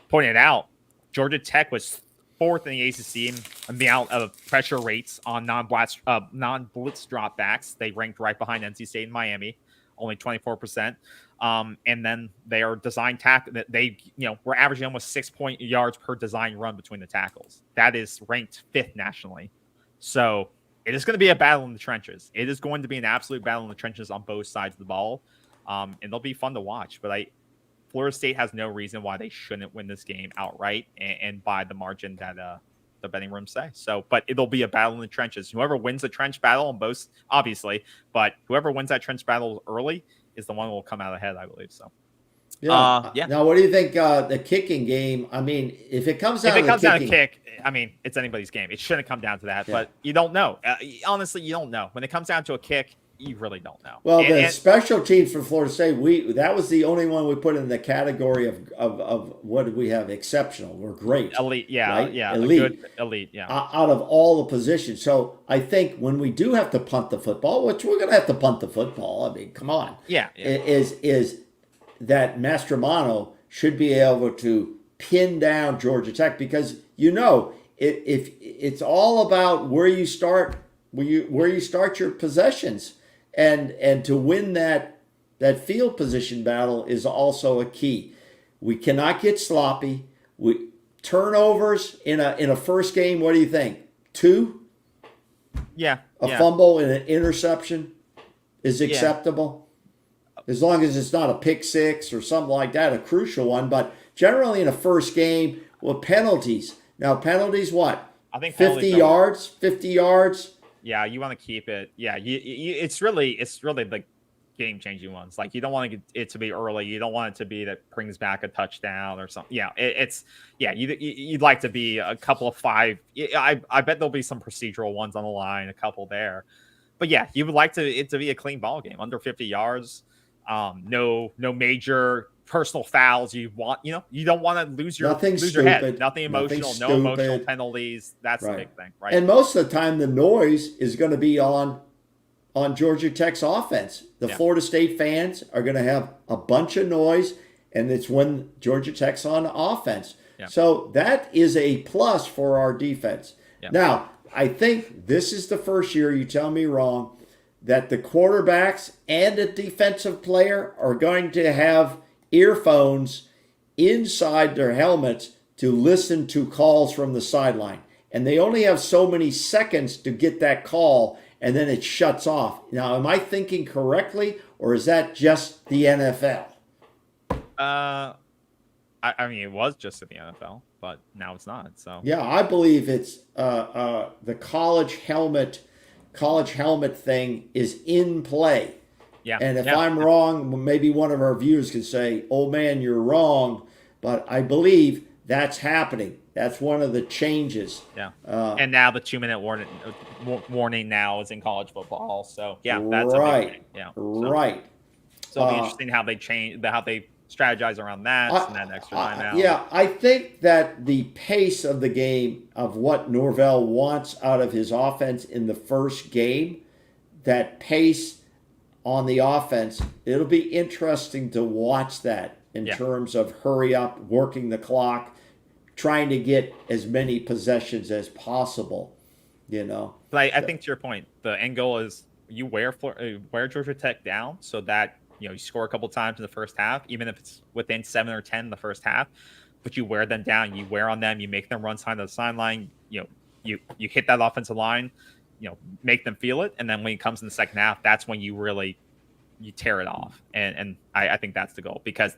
pointed out, Georgia Tech was fourth in the ACC in amount of pressure rates on non-blitz dropbacks. They ranked right behind NC State and Miami, only 24%. And then they are design tackle. They were averaging almost 6 yards per design run between the tackles. That is ranked fifth nationally. So it is going to be a battle in the trenches. It is going to be an absolute battle in the trenches on both sides of the ball. And they'll be fun to watch. But Florida State has no reason why they shouldn't win this game outright and by the margin that the betting rooms say. So, but it'll be a battle in the trenches. Whoever wins the trench battle on both, obviously, but whoever wins that trench battle early is the one who will come out ahead, I believe. So, yeah. Now, what do you think the kicking game? I mean, if it comes down to kick, I mean, it's anybody's game. It shouldn't come down to that, but you don't know. Honestly, you don't know. When it comes down to a kick, you really don't know. Well, the special teams for Florida State, that was the only one we put in the category of what did we have? Exceptional. We're great. Elite, right? Elite. Elite, yeah. Out of all the positions. So I think when we do have to punt the football, which we're going to have to punt the football, I mean, come on. Yeah. Is that Mastromano should be able to pin down Georgia Tech, because if it's all about where you start your possessions. And to win that field position battle is also a key. We cannot get sloppy. Turnovers in a first game. What do you think? 2? Yeah. A fumble and an interception is acceptable, as long as it's not a pick six or something like that, a crucial one. But generally in a first game, penalties. Now penalties, what? I think 50 yards. 50 yards. Yeah, you want to keep it. Yeah, it's really the game-changing ones. Like, you don't want it to be early. You don't want it to be that brings back a touchdown or something. Yeah, you'd like to be a couple of 5. I bet there'll be some procedural ones on the line, a couple there. But yeah, you would like it to be a clean ball game, under 50 yards. No major personal fouls. You don't want to lose your head. Nothing emotional. No emotional penalties. That's the big thing, right? And most of the time, the noise is going to be on Georgia Tech's offense. The Florida State fans are going to have a bunch of noise, and it's when Georgia Tech's on offense. Yeah. So that is a plus for our defense. Yeah. Now, I think this is the first year, you tell me wrong, that the quarterbacks and the defensive player are going to have earphones inside their helmets to listen to calls from the sideline. And they only have so many seconds to get that call, and then it shuts off. Now, am I thinking correctly, or is that just the NFL? I mean, it was just in the NFL, but now it's not. So yeah, I believe it's the college helmet thing is in play. Yeah. And if I'm wrong, maybe one of our viewers could say, "Oh man, you're wrong." But I believe that's happening. That's one of the changes. Yeah. And now the 2-minute warning now is in college football. So yeah, that's right. A big thing. Yeah. Right. So it'll be interesting how they change, how they strategize around that and that extra timeout. Yeah, I think that the pace of the game of what Norvell wants out of his offense in the first game, that pace on the offense, it'll be interesting to watch that in terms of hurry up, working the clock, trying to get as many possessions as possible, But I think to your point, the end goal is you wear Georgia Tech down so that you score a couple times in the first half, even if it's within 7 or 10 in the first half, but you wear them down, you wear on them, you make them run side to the sideline, you hit that offensive line, make them feel it, and then when it comes in the second half, that's when you tear it off, and I think that's the goal, because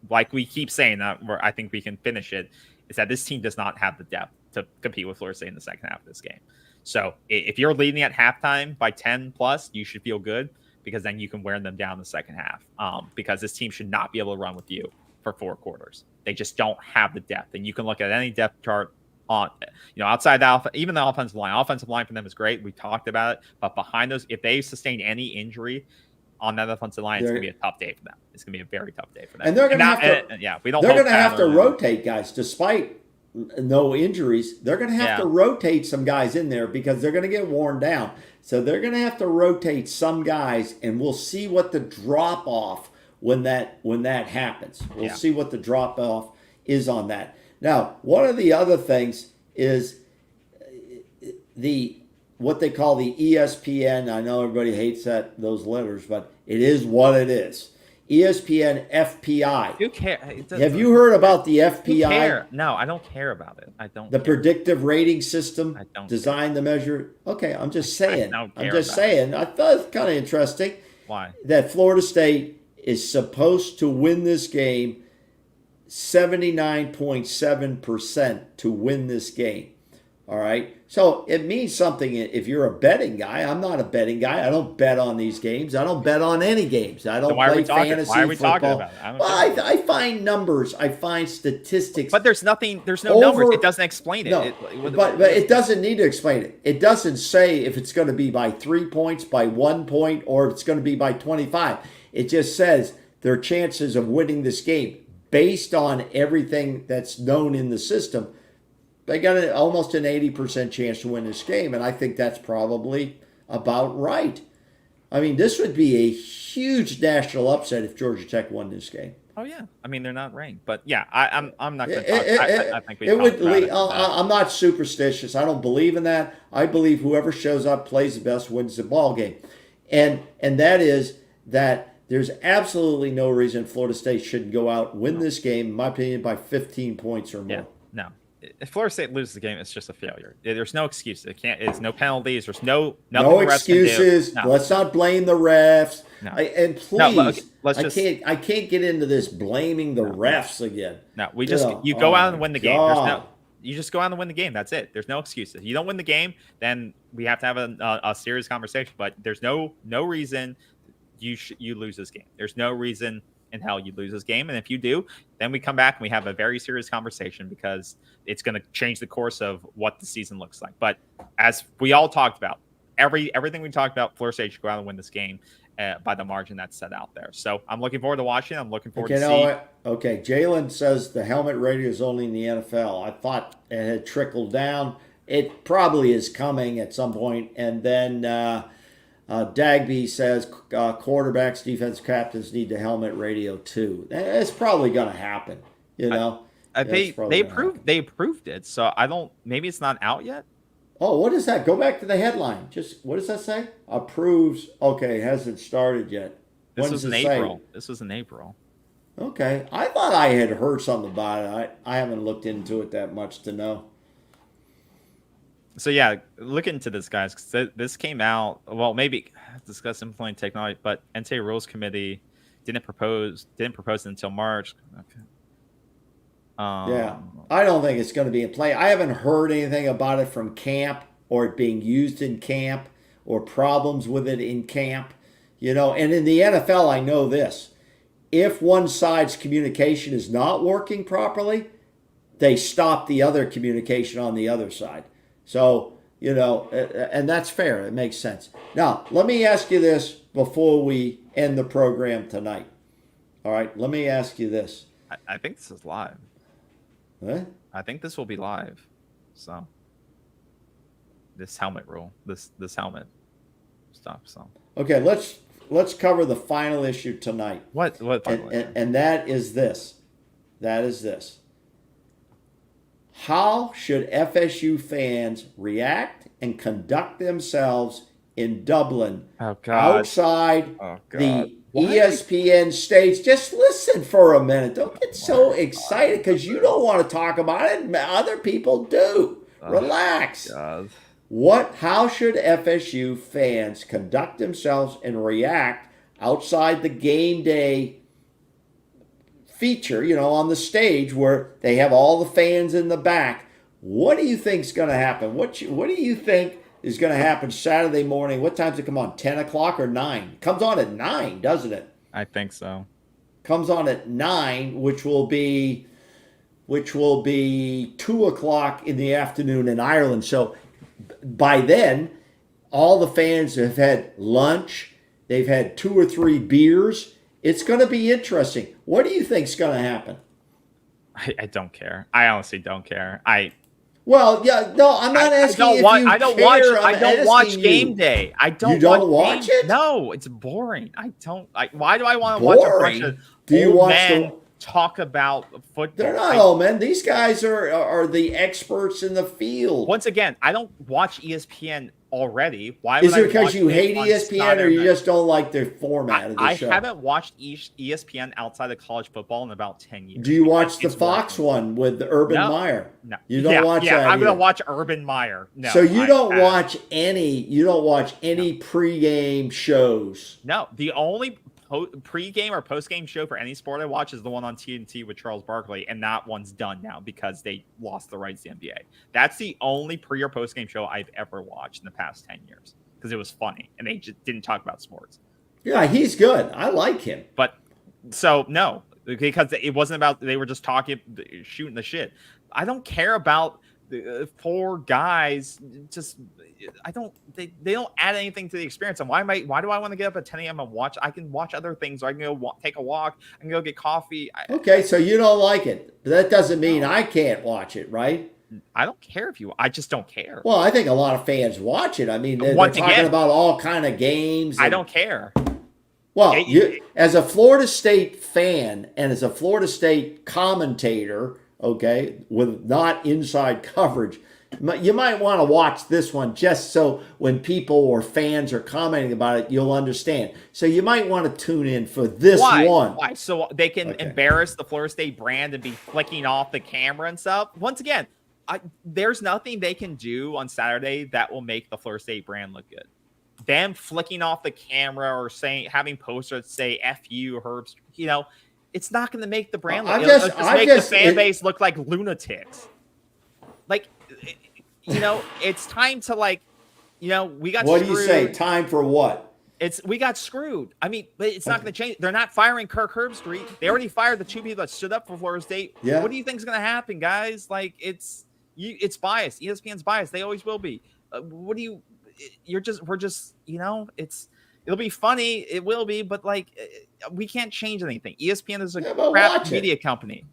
like we keep saying that, where I think we can finish it, is that this team does not have the depth to compete with Florida State in the second half of this game. So if you're leading at halftime by 10 plus, you should feel good, because then you can wear them down the second half. Because this team should not be able to run with you for 4 quarters. They just don't have the depth. And you can look at any depth chart on, outside even the offensive line. Offensive line for them is great. We talked about it. But behind those, if they sustain any injury on that offensive line, it's going to be a tough day for them. It's going to be a very tough day for them. And they're going to have to, we don't. They're going to have to rotate guys, despite no injuries. They're going to have to rotate some guys in there, because they're going to get worn down. So they're going to have to rotate some guys, and we'll see what the drop off when that happens. We'll see what the drop off is on that. Now, one of the other things is what they call the ESPN. I know everybody hates those letters, but it is what it is. ESPN FPI. Who cares? Have you heard about the FPI? No, I don't care about it. I don't. The predictive rating system designed to measure. Okay, I'm just saying. I thought it was kind of interesting. Why? That Florida State is supposed to win this game 79.7% to win this game. All right. So it means something if you're a betting guy. I'm not a betting guy. I don't bet on these games. I don't bet on any games. I don't play fantasy Why are we football. talking about it? I find numbers. I find statistics. But there's no numbers. It doesn't explain it. No, but it doesn't need to explain it. It doesn't say if it's going to be by 3 points, by 1 point, or if it's going to be by 25. It just says their chances of winning this game based on everything that's known in the system. They got almost an 80% chance to win this game, and I think that's probably about right. I mean, this would be a huge national upset if Georgia Tech won this game. Oh yeah, I mean they're not ranked, but yeah, I'm not going to talk. I think we talked about it. I'm not superstitious. I don't believe in that. I believe whoever shows up, plays the best, wins the ball game, and that is that there's absolutely no reason Florida State shouldn't go out and win this game, in my opinion, by 15 points or more. Yeah, no. If Florida State loses the game, it's just a failure. There's no excuse. There's no penalties. There's nothing. No excuses. No. Let's not blame the refs. No. And please, I can't get into this blaming the refs again. No, you go out and win the game. You just go out and win the game. That's it. There's no excuses. You don't win the game, then we have to have a serious conversation. But there's no reason you lose this game. There's no reason in hell you lose this game, and if you do, then we come back and we have a very serious conversation, because it's going to change the course of what the season looks like. But as we all talked about, everything we talked about, Florida State should go out and win this game by the margin that's set out there. So I'm looking forward to watching. I'm looking forward to seeing. Okay, Jalen says the helmet radio is only in the NFL. I thought it had trickled down. It probably is coming at some point, and then. Dagby says quarterbacks, defensive captains need the helmet radio too. It's probably going to happen. They approved it. So I don't. Maybe it's not out yet. Oh, what is that? Go back to the headline. Just what does that say? Approves. Okay, hasn't started yet. This was in April. This was in April. Okay, I thought I had heard something about it. I haven't looked into it that much to know. So yeah, look into this, guys. Because this came out. Well, maybe discuss implementing technology, but NCAA Rules Committee didn't propose it until March. Okay. Yeah, I don't think it's going to be in play. I haven't heard anything about it from camp, or it being used in camp, or problems with it in camp. And in the NFL, I know this: if one side's communication is not working properly, they stop the other communication on the other side. So, and that's fair. It makes sense. Now, let me ask you this before we end the program tonight. All right, let me ask you this. I think this is live. What? I think this will be live. So this helmet rule, this helmet stuff. So Okay, let's cover the final issue tonight. what And that is this. That is this. How should FSU fans react and conduct themselves in Dublin outside the ESPN stage? Just listen for a minute. Don't get so excited because you don't want to talk about it and other people do. Relax. How should FSU fans conduct themselves and react outside the game day feature, on the stage where they have all the fans in the back? What do you think is going to happen? What do you think is going to happen Saturday morning? What time does it come on? 10 o'clock or 9? Comes on at 9, doesn't it? I think so. Comes on at 9, which will be 2 o'clock in the afternoon in Ireland. So by then, all the fans have had lunch. They've had 2 or 3 beers. It's going to be interesting. What do you think's going to happen? I don't care. I honestly don't care. Well, yeah, no, I'm not asking if you care. I don't watch game day. You don't watch it? No, it's boring. Why do I want to watch a bunch of old men talk about football? They're not old men. These guys are the experts in the field. Once again, I don't watch ESPN already. Why is it because you hate ESPN or you just don't like the format of the show? I haven't watched ESPN outside of college football in about 10 years. Do you watch the Fox one with Urban Meyer? No. You don't watch that? Yeah, I'm going to watch Urban Meyer. No. So you don't watch any pregame shows? No. The only pre-game or post-game show for any sport I watch is the one on TNT with Charles Barkley, and that one's done now because they lost the rights to the NBA. That's the only pre or post-game show I've ever watched in the past 10 years because it was funny and they just didn't talk about sports. Yeah, he's good. I like him. But so no, because it wasn't about, they were just talking, shooting the shit. I don't care about the 4 guys. Just they don't add anything to the experience. And why do I want to get up at 10 a.m. and watch? I can watch other things. I can go take a walk. I can go get coffee. Okay, so you don't like it. But that doesn't mean I can't watch it, right? I don't care I just don't care. Well, I think a lot of fans watch it. I mean, they're talking about all kind of games. I don't care. Well, as a Florida State fan and as a Florida State commentator, okay, with not inside coverage, you might want to watch this one just so when people or fans are commenting about it, you'll understand. So you might want to tune in for this one. Why? So they can embarrass the Florida State brand and be flicking off the camera and stuff. Once again, there's nothing they can do on Saturday that will make the Florida State brand look good. Them flicking off the camera or having posters that say "FU Herbst," it's not going to make the brand look. It'll just make the fan base look like lunatics. Like, it's time to we got. What screwed. Do you say? Time for what? We got screwed. I mean, but it's not going to change. They're not firing Kirk Herbstreit. They already fired the 2 people that stood up for Florida State. Yeah. What do you think is going to happen, guys? Like, it's biased. ESPN's biased. They always will be. We're just, it'll be funny. It will be, but we can't change anything. ESPN is a crap media company.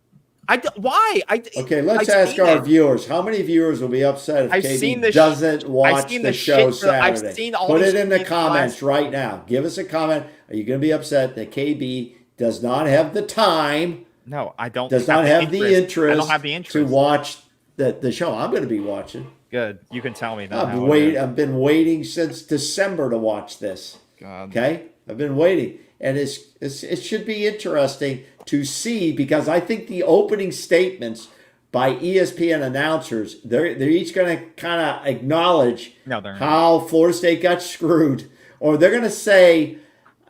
Okay, let's ask our viewers. How many viewers will be upset if KB doesn't watch the show Saturday? Put it in the comments right now. Give us a comment. Are you going to be upset that KB does not have the time? No, I don't. Does not have the interest. I don't have the interest to watch the show. I'm going to be watching. Good. You can tell me. I've been waiting since December to watch this. God. Okay? I've been waiting. And it should be interesting to see because I think the opening statements by ESPN announcers, they're each going to kind of acknowledge how Florida State got screwed. Or they're going to say,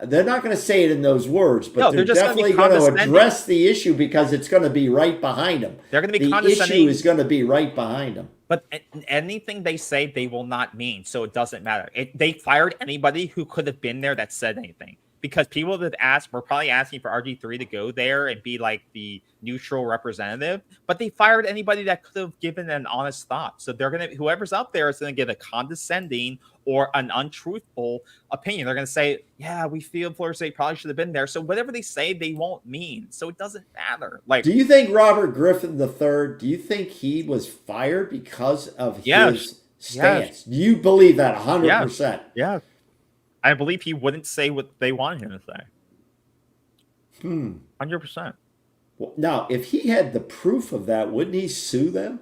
they're not going to say it in those words, but they're definitely going to address the issue because it's going to be right behind them. They're going to be condescending. The issue is going to be right behind them. But anything they say, they will not mean, so it doesn't matter. They fired anybody who could have been there that said anything because people that were probably asking for RG3 to go there and be like the neutral representative, but they fired anybody that could have given an honest thought. So they're gonna whoever's up there is gonna give a condescending or an untruthful opinion. They're gonna say, "Yeah, we feel Florida State probably should have been there." So whatever they say, they won't mean. So it doesn't matter. Like, do you think Robert Griffin III? Do you think he was fired because of his stance? Do you believe that 100%? Yeah. I believe he wouldn't say what they wanted him to say. 100%. Well, now, if he had the proof of that, wouldn't he sue them?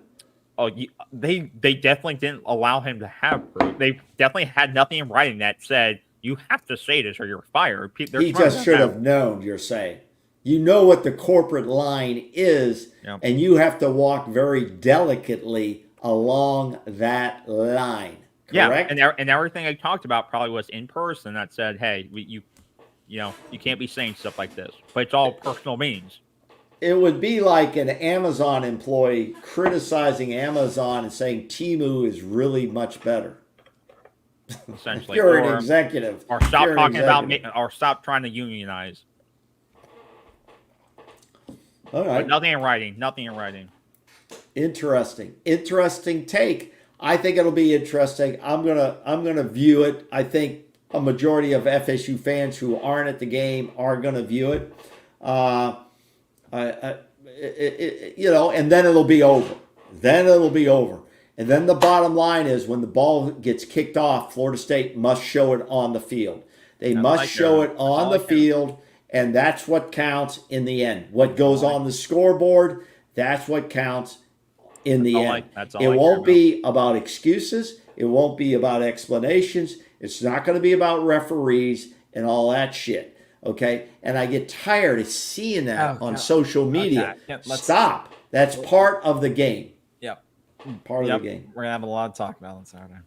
Oh, they definitely didn't allow him to have proof. They definitely had nothing in writing that said you have to say this or you're fired. He just should have known. You're saying, you know what the corporate line is, and you have to walk very delicately along that line. Correct? Yeah, and everything I talked about probably was in person that said, "Hey, you can't be saying stuff like this." But it's all personal means. It would be like an Amazon employee criticizing Amazon and saying Temu is really much better. Essentially, you're an executive, or stop talking about me, or stop trying to unionize. All right, but nothing in writing. Nothing in writing. Interesting take. I think it'll be interesting. I'm gonna view it. I think a majority of FSU fans who aren't at the game are gonna view it. And then it'll be over. And then the bottom line is when the ball gets kicked off, Florida State must show it on the field. They must show it on the field, and that's what counts in the end. What goes on the scoreboard, that's what counts in the end. It won't be about excuses. It won't be about explanations. It's not going to be about referees and all that shit. Okay? And I get tired of seeing that on social media. Stop. That's part of the game. Yep. Part of the game. We're going to have a lot of talk about on Saturday.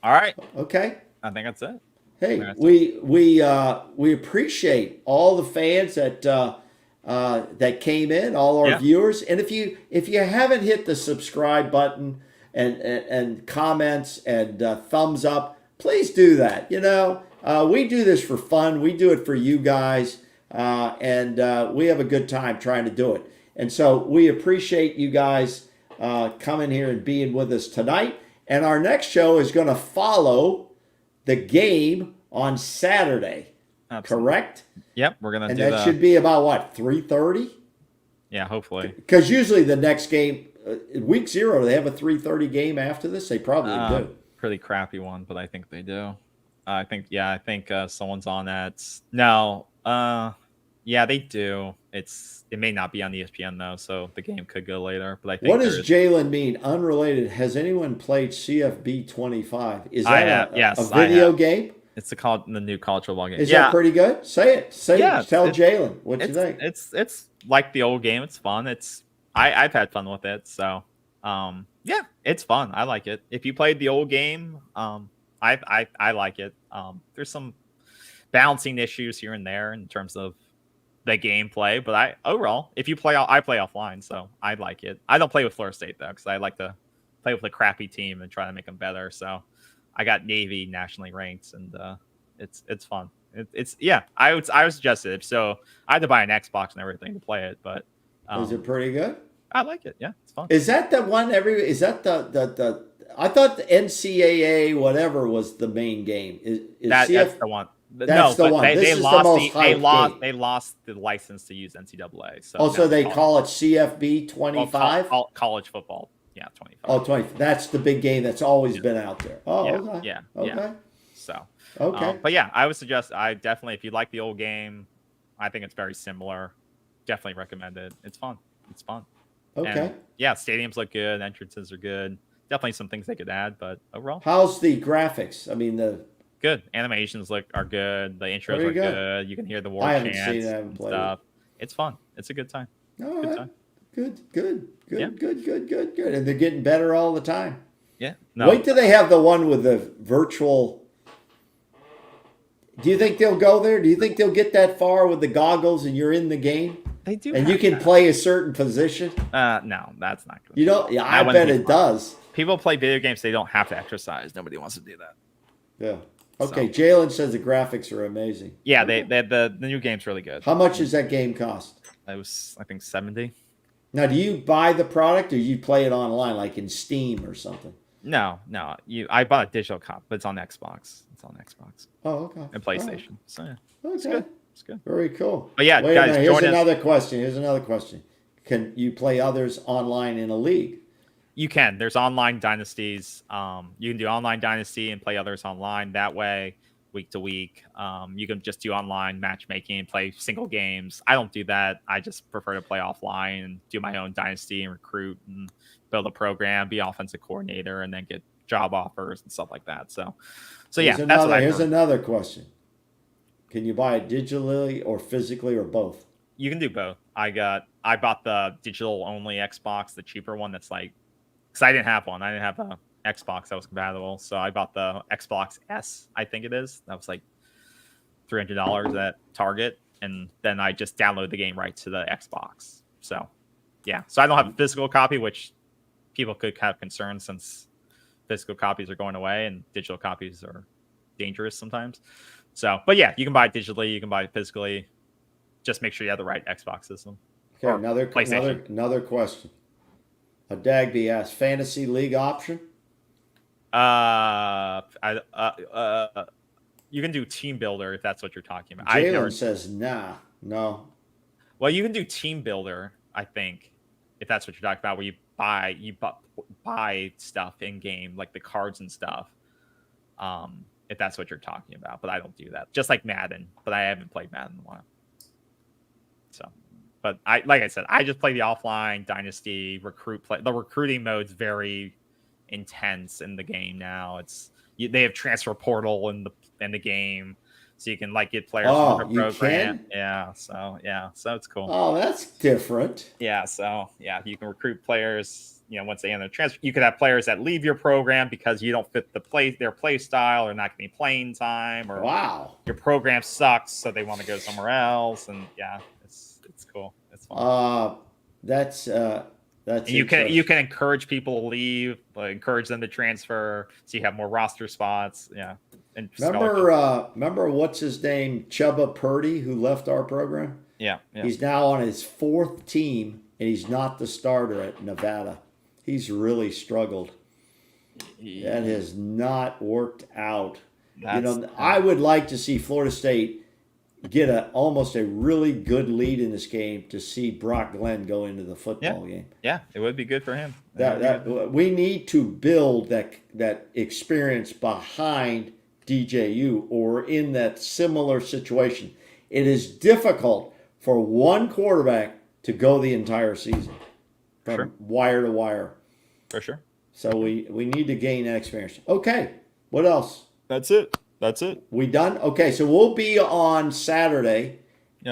All right. Okay. I think that's it. Hey, we appreciate all the fans that came in, all our viewers, and if you haven't hit the subscribe button and comments and thumbs up, please do that. We do this for fun. We do it for you guys, and we have a good time trying to do it. And so we appreciate you guys coming here and being with us tonight. And our next show is going to follow the game on Saturday. Absolutely. Correct? Yep, we're gonna. And that should be about what, 3:30? Yeah, hopefully. Because usually the next game, week 0, they have a 3:30 game after this. They probably do. Pretty crappy one, but I think they do. I think someone's on that. No, yeah, they do. It may not be on ESPN though, so the game could go later. But I think what does Jalen mean? Unrelated. Has anyone played CFB 25? Is that a video game? It's the new college football game. Is that pretty good? Say it. Tell Jalen what you think. It's like the old game. It's fun. I've had fun with it. So yeah, it's fun. I like it. If you played the old game, I like it. There's some balancing issues here and there in terms of the gameplay, but overall, if you play, I play offline, so I like it. I don't play with Florida State though, because I like to play with a crappy team and try to make them better. So I got Navy nationally ranked, and it's fun. I would suggest it. So I had to buy an Xbox and everything to play it, but is it pretty good? I like it. Yeah, it's fun. Is that the one? Is that the? I thought the NCAA whatever was the main game. That's the one. That's the one. They lost the license to use NCAA. So they call it CFB 25? College football. Yeah, 25. Oh, 20. That's the big game that's always been out there. Oh, yeah, okay. Yeah. Okay. Yeah. So, okay. But yeah, I would suggest, if you like the old game, I think it's very similar. Definitely recommend it. It's fun. Okay. And yeah, stadiums look good. Entrances are good. Definitely some things they could add, but overall. How's the graphics? I mean, good. Animations are good. The intros are good. You can hear the war chants and stuff. It's fun. It's a good time. All right. Time. Good. And they're getting better all the time. Yeah. No. Wait till they have the one with the virtual. Do you think they'll go there? Do you think they'll get that far with the goggles and you're in the game? They do. And you can play a certain position? No, that's not good. You don't? Yeah, I bet it does. People play video games. They don't have to exercise. Nobody wants to do that. Yeah. Okay, So Jalen says the graphics are amazing. yeah, Okay. the new game's really good. How much does that game cost? It was, I think, 70. Now, do you buy the product or you play it online, like in Steam or something? No. I bought a digital copy, but it's on Xbox. It's on Xbox Oh, okay. and All right. PlayStation. So yeah, it's Okay. good. It's good. Very cool. But yeah, Wait a guys, minute. Here's join us. another question. Here's another question. Can you play others online in a league? You can. There's online dynasties. You can do online dynasty and play others online that way, week to week. You can just do online matchmaking and play single games. I don't do that. I just prefer to play offline and do my own dynasty and recruit and build a program, be offensive coordinator, and then get job offers and stuff like that. So yeah, that's what I Here's prefer. another question. Can you buy it digitally or physically or both? You can do both. I bought the digital only Xbox, the cheaper one that's like, because I didn't have one. I didn't have a Xbox that was compatible. So I bought the Xbox S, I think it is. That was like $300 at Target. And then I just download the game right to the Xbox. So yeah. So I don't have a physical copy, which people could have concerns since physical copies are going away and digital copies are dangerous sometimes. So, but yeah, you can buy it digitally, you can buy it physically. Just make sure you have the right Xbox system. Okay, Or another PlayStation. another question. A Dagby asked, fantasy league option? You can do team builder if that's what you're talking about. Jalen says, nah, no. Well, you can do team builder, I think, if that's what you're talking about, where you buy stuff in game, like the cards and stuff. If that's what you're talking about, but I don't do that. Just like Madden, but I haven't played Madden in a while. So, but like I said, I just play the offline dynasty play. The recruiting mode's very intense in the game now. They have transfer portal in the game, so you can like get players from the program. Can? Yeah, so it's cool. Oh, that's different. Yeah, so yeah, you can recruit players. Once they enter the transfer, you could have players that leave your program because you don't fit their play style, or not going to be playing time, or Wow. your program sucks, so they want to go somewhere else. And yeah, it's cool. It's fun. That's And you can encourage people to leave, encourage them to transfer, so you have more roster spots. Yeah. And remember what's his name, Chubba Purdy, who left our program? Yeah. He's now on his fourth team, and he's not the starter at Nevada. He's really struggled. That has not worked out. I would like to see Florida State get almost a really good lead in this game to see Brock Glenn go into the football game. Yeah, it would be good for him. We need to build that experience behind DJU or in that similar situation. It is difficult for one quarterback to go the entire season from wire to wire. For sure. So we need to gain that experience. Okay, what else? That's it. We done? Okay, so we'll be on Saturday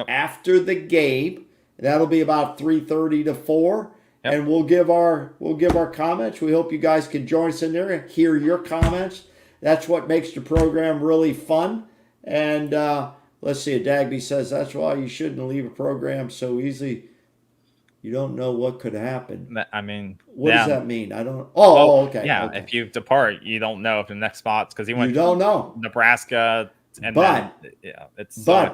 after the game. That'll be about 3:30 to 4. Yep. And we'll give our comments. We hope you guys can join us in there and hear your comments. That's what makes the program really fun. And let's see, Dagby says that's why you shouldn't leave a program so easily. You don't know what could happen. I mean, what does that mean? I don't. Oh, okay. Yeah, okay. If you depart, you don't know if the next spot's because he went. You don't know. Nebraska, but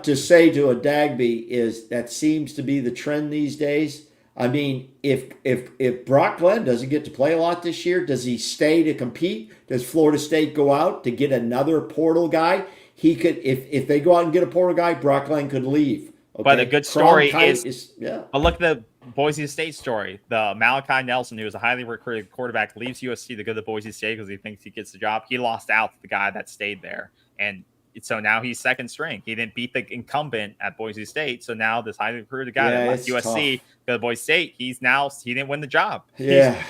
to say to a Dagby is that seems to be the trend these days. I mean, if Brock Glenn doesn't get to play a lot this year, does he stay to compete? Does Florida State go out to get another portal guy? He could, if they go out and get a portal guy, Brock Glenn could leave. Okay? But a good story is But look at the Boise State story. The Malachi Nelson, who was a highly recruited quarterback, leaves USC to go to Boise State because he thinks he gets the job. He lost out to the guy that stayed there, and so now he's second string. He didn't beat the incumbent at Boise State, so now this highly recruited guy that left USC go to Boise State, he didn't win the job. Yeah.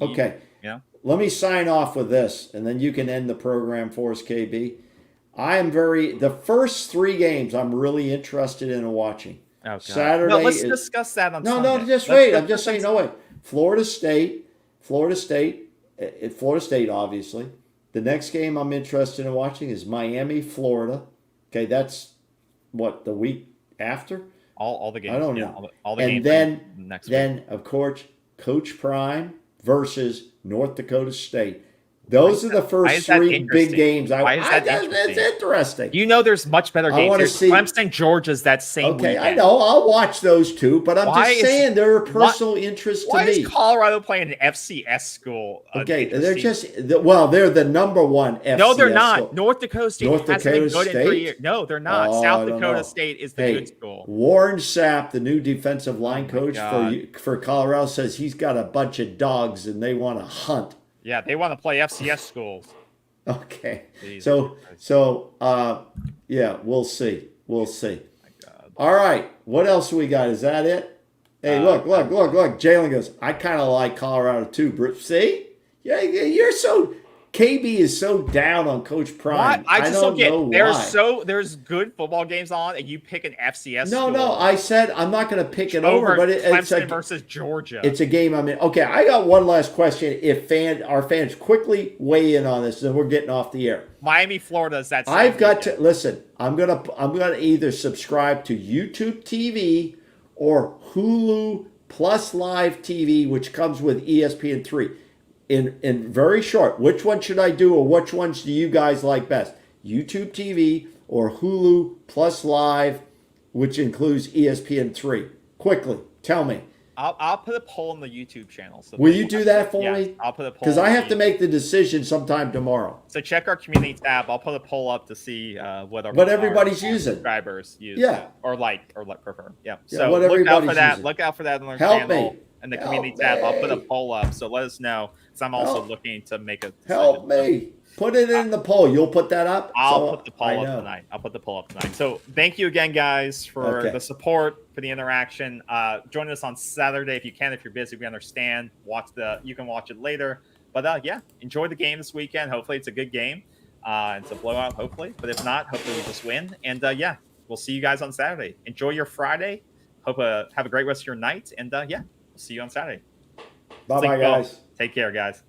Okay. Let me sign off with this, and then you can end the program for us, KB. The first 3 games I'm really interested in watching. Okay. Saturday. Let's discuss that on Sunday. No, just wait. I'm just saying, no way. Florida State, obviously. The next game I'm interested in watching is Miami, Florida. Okay, that's what, the week after? All the games. I don't know. All the games. And then, of course, Coach Prime versus North Dakota State. Those are the Why is first that three big interesting? games. Why is that It's interesting? interesting. You know, there's much better I games. wanna There's see- Clemson, Georgia's that same Okay, weekend. I know. I'll watch those two, but I'm Why just is- saying they're a what- personal interest to Why is me. Colorado playing an FCS school? Okay, they're interesting? just well, they're the number one FCS. No, they're not. school. North Dakota State North hasn't been Dakota good in 3 State? years. No, they're not. Oh, I South don't Dakota know. State is the Hey, good school. Warren Sapp, the new defensive line my coach God. for Colorado, says he's got a bunch of dogs and they want to hunt. Yeah, they want to play FCS schools. Okay, Jesus yeah, we'll see. We'll see. My God. All right, what else we got? Is that it? Hey, look. Jalen goes, I kind of like Colorado too, Bruce. See? Yeah, you're so... KB is so down on Coach Prime. I just don't get know it. There's good football games on, and you pick an FCS school. No, I said I'm not going to pick it over, but it's Clemson versus Georgia. It's a game I'm in. Okay, I got one last question. If our fans quickly weigh in on this, then we're getting off the air. Miami, Florida is that. I've got to listen. I'm gonna either subscribe to YouTube TV or Hulu Plus Live TV, which comes with ESPN3. In very short, which one should I do, or which ones do you guys like best? YouTube TV or Hulu Plus Live, which includes ESPN3? Quickly, tell me. I'll put a poll on the YouTube channel. So Will you do that for me? I'll put a poll. Because I have to make the decision sometime tomorrow. So check our community tab. I'll put a poll up to see what everybody's using. Subscribers use. Yeah. Or prefer. Yeah. Yeah, So what look out for everybody's that. using. Look out for that on our Help channel me. and the Help community tab. I'll put a me. poll up. So let us know. Because I'm also looking to make a decision. Help me. Put it in the poll. You'll put that up? I'll put the poll up tonight. I'll put the poll up tonight. So thank you again, guys, for the support, for the interaction. Join us on Saturday if you can. If you're busy, we understand. You can watch it later. But yeah, enjoy the game this weekend. Hopefully it's a good game. It's a blowout, hopefully. But if not, hopefully we just win. And yeah, we'll see you guys on Saturday. Enjoy your Friday. Hope have a great rest of your night. And yeah, we'll see you on Saturday. Bye-bye, guys. Take care, guys.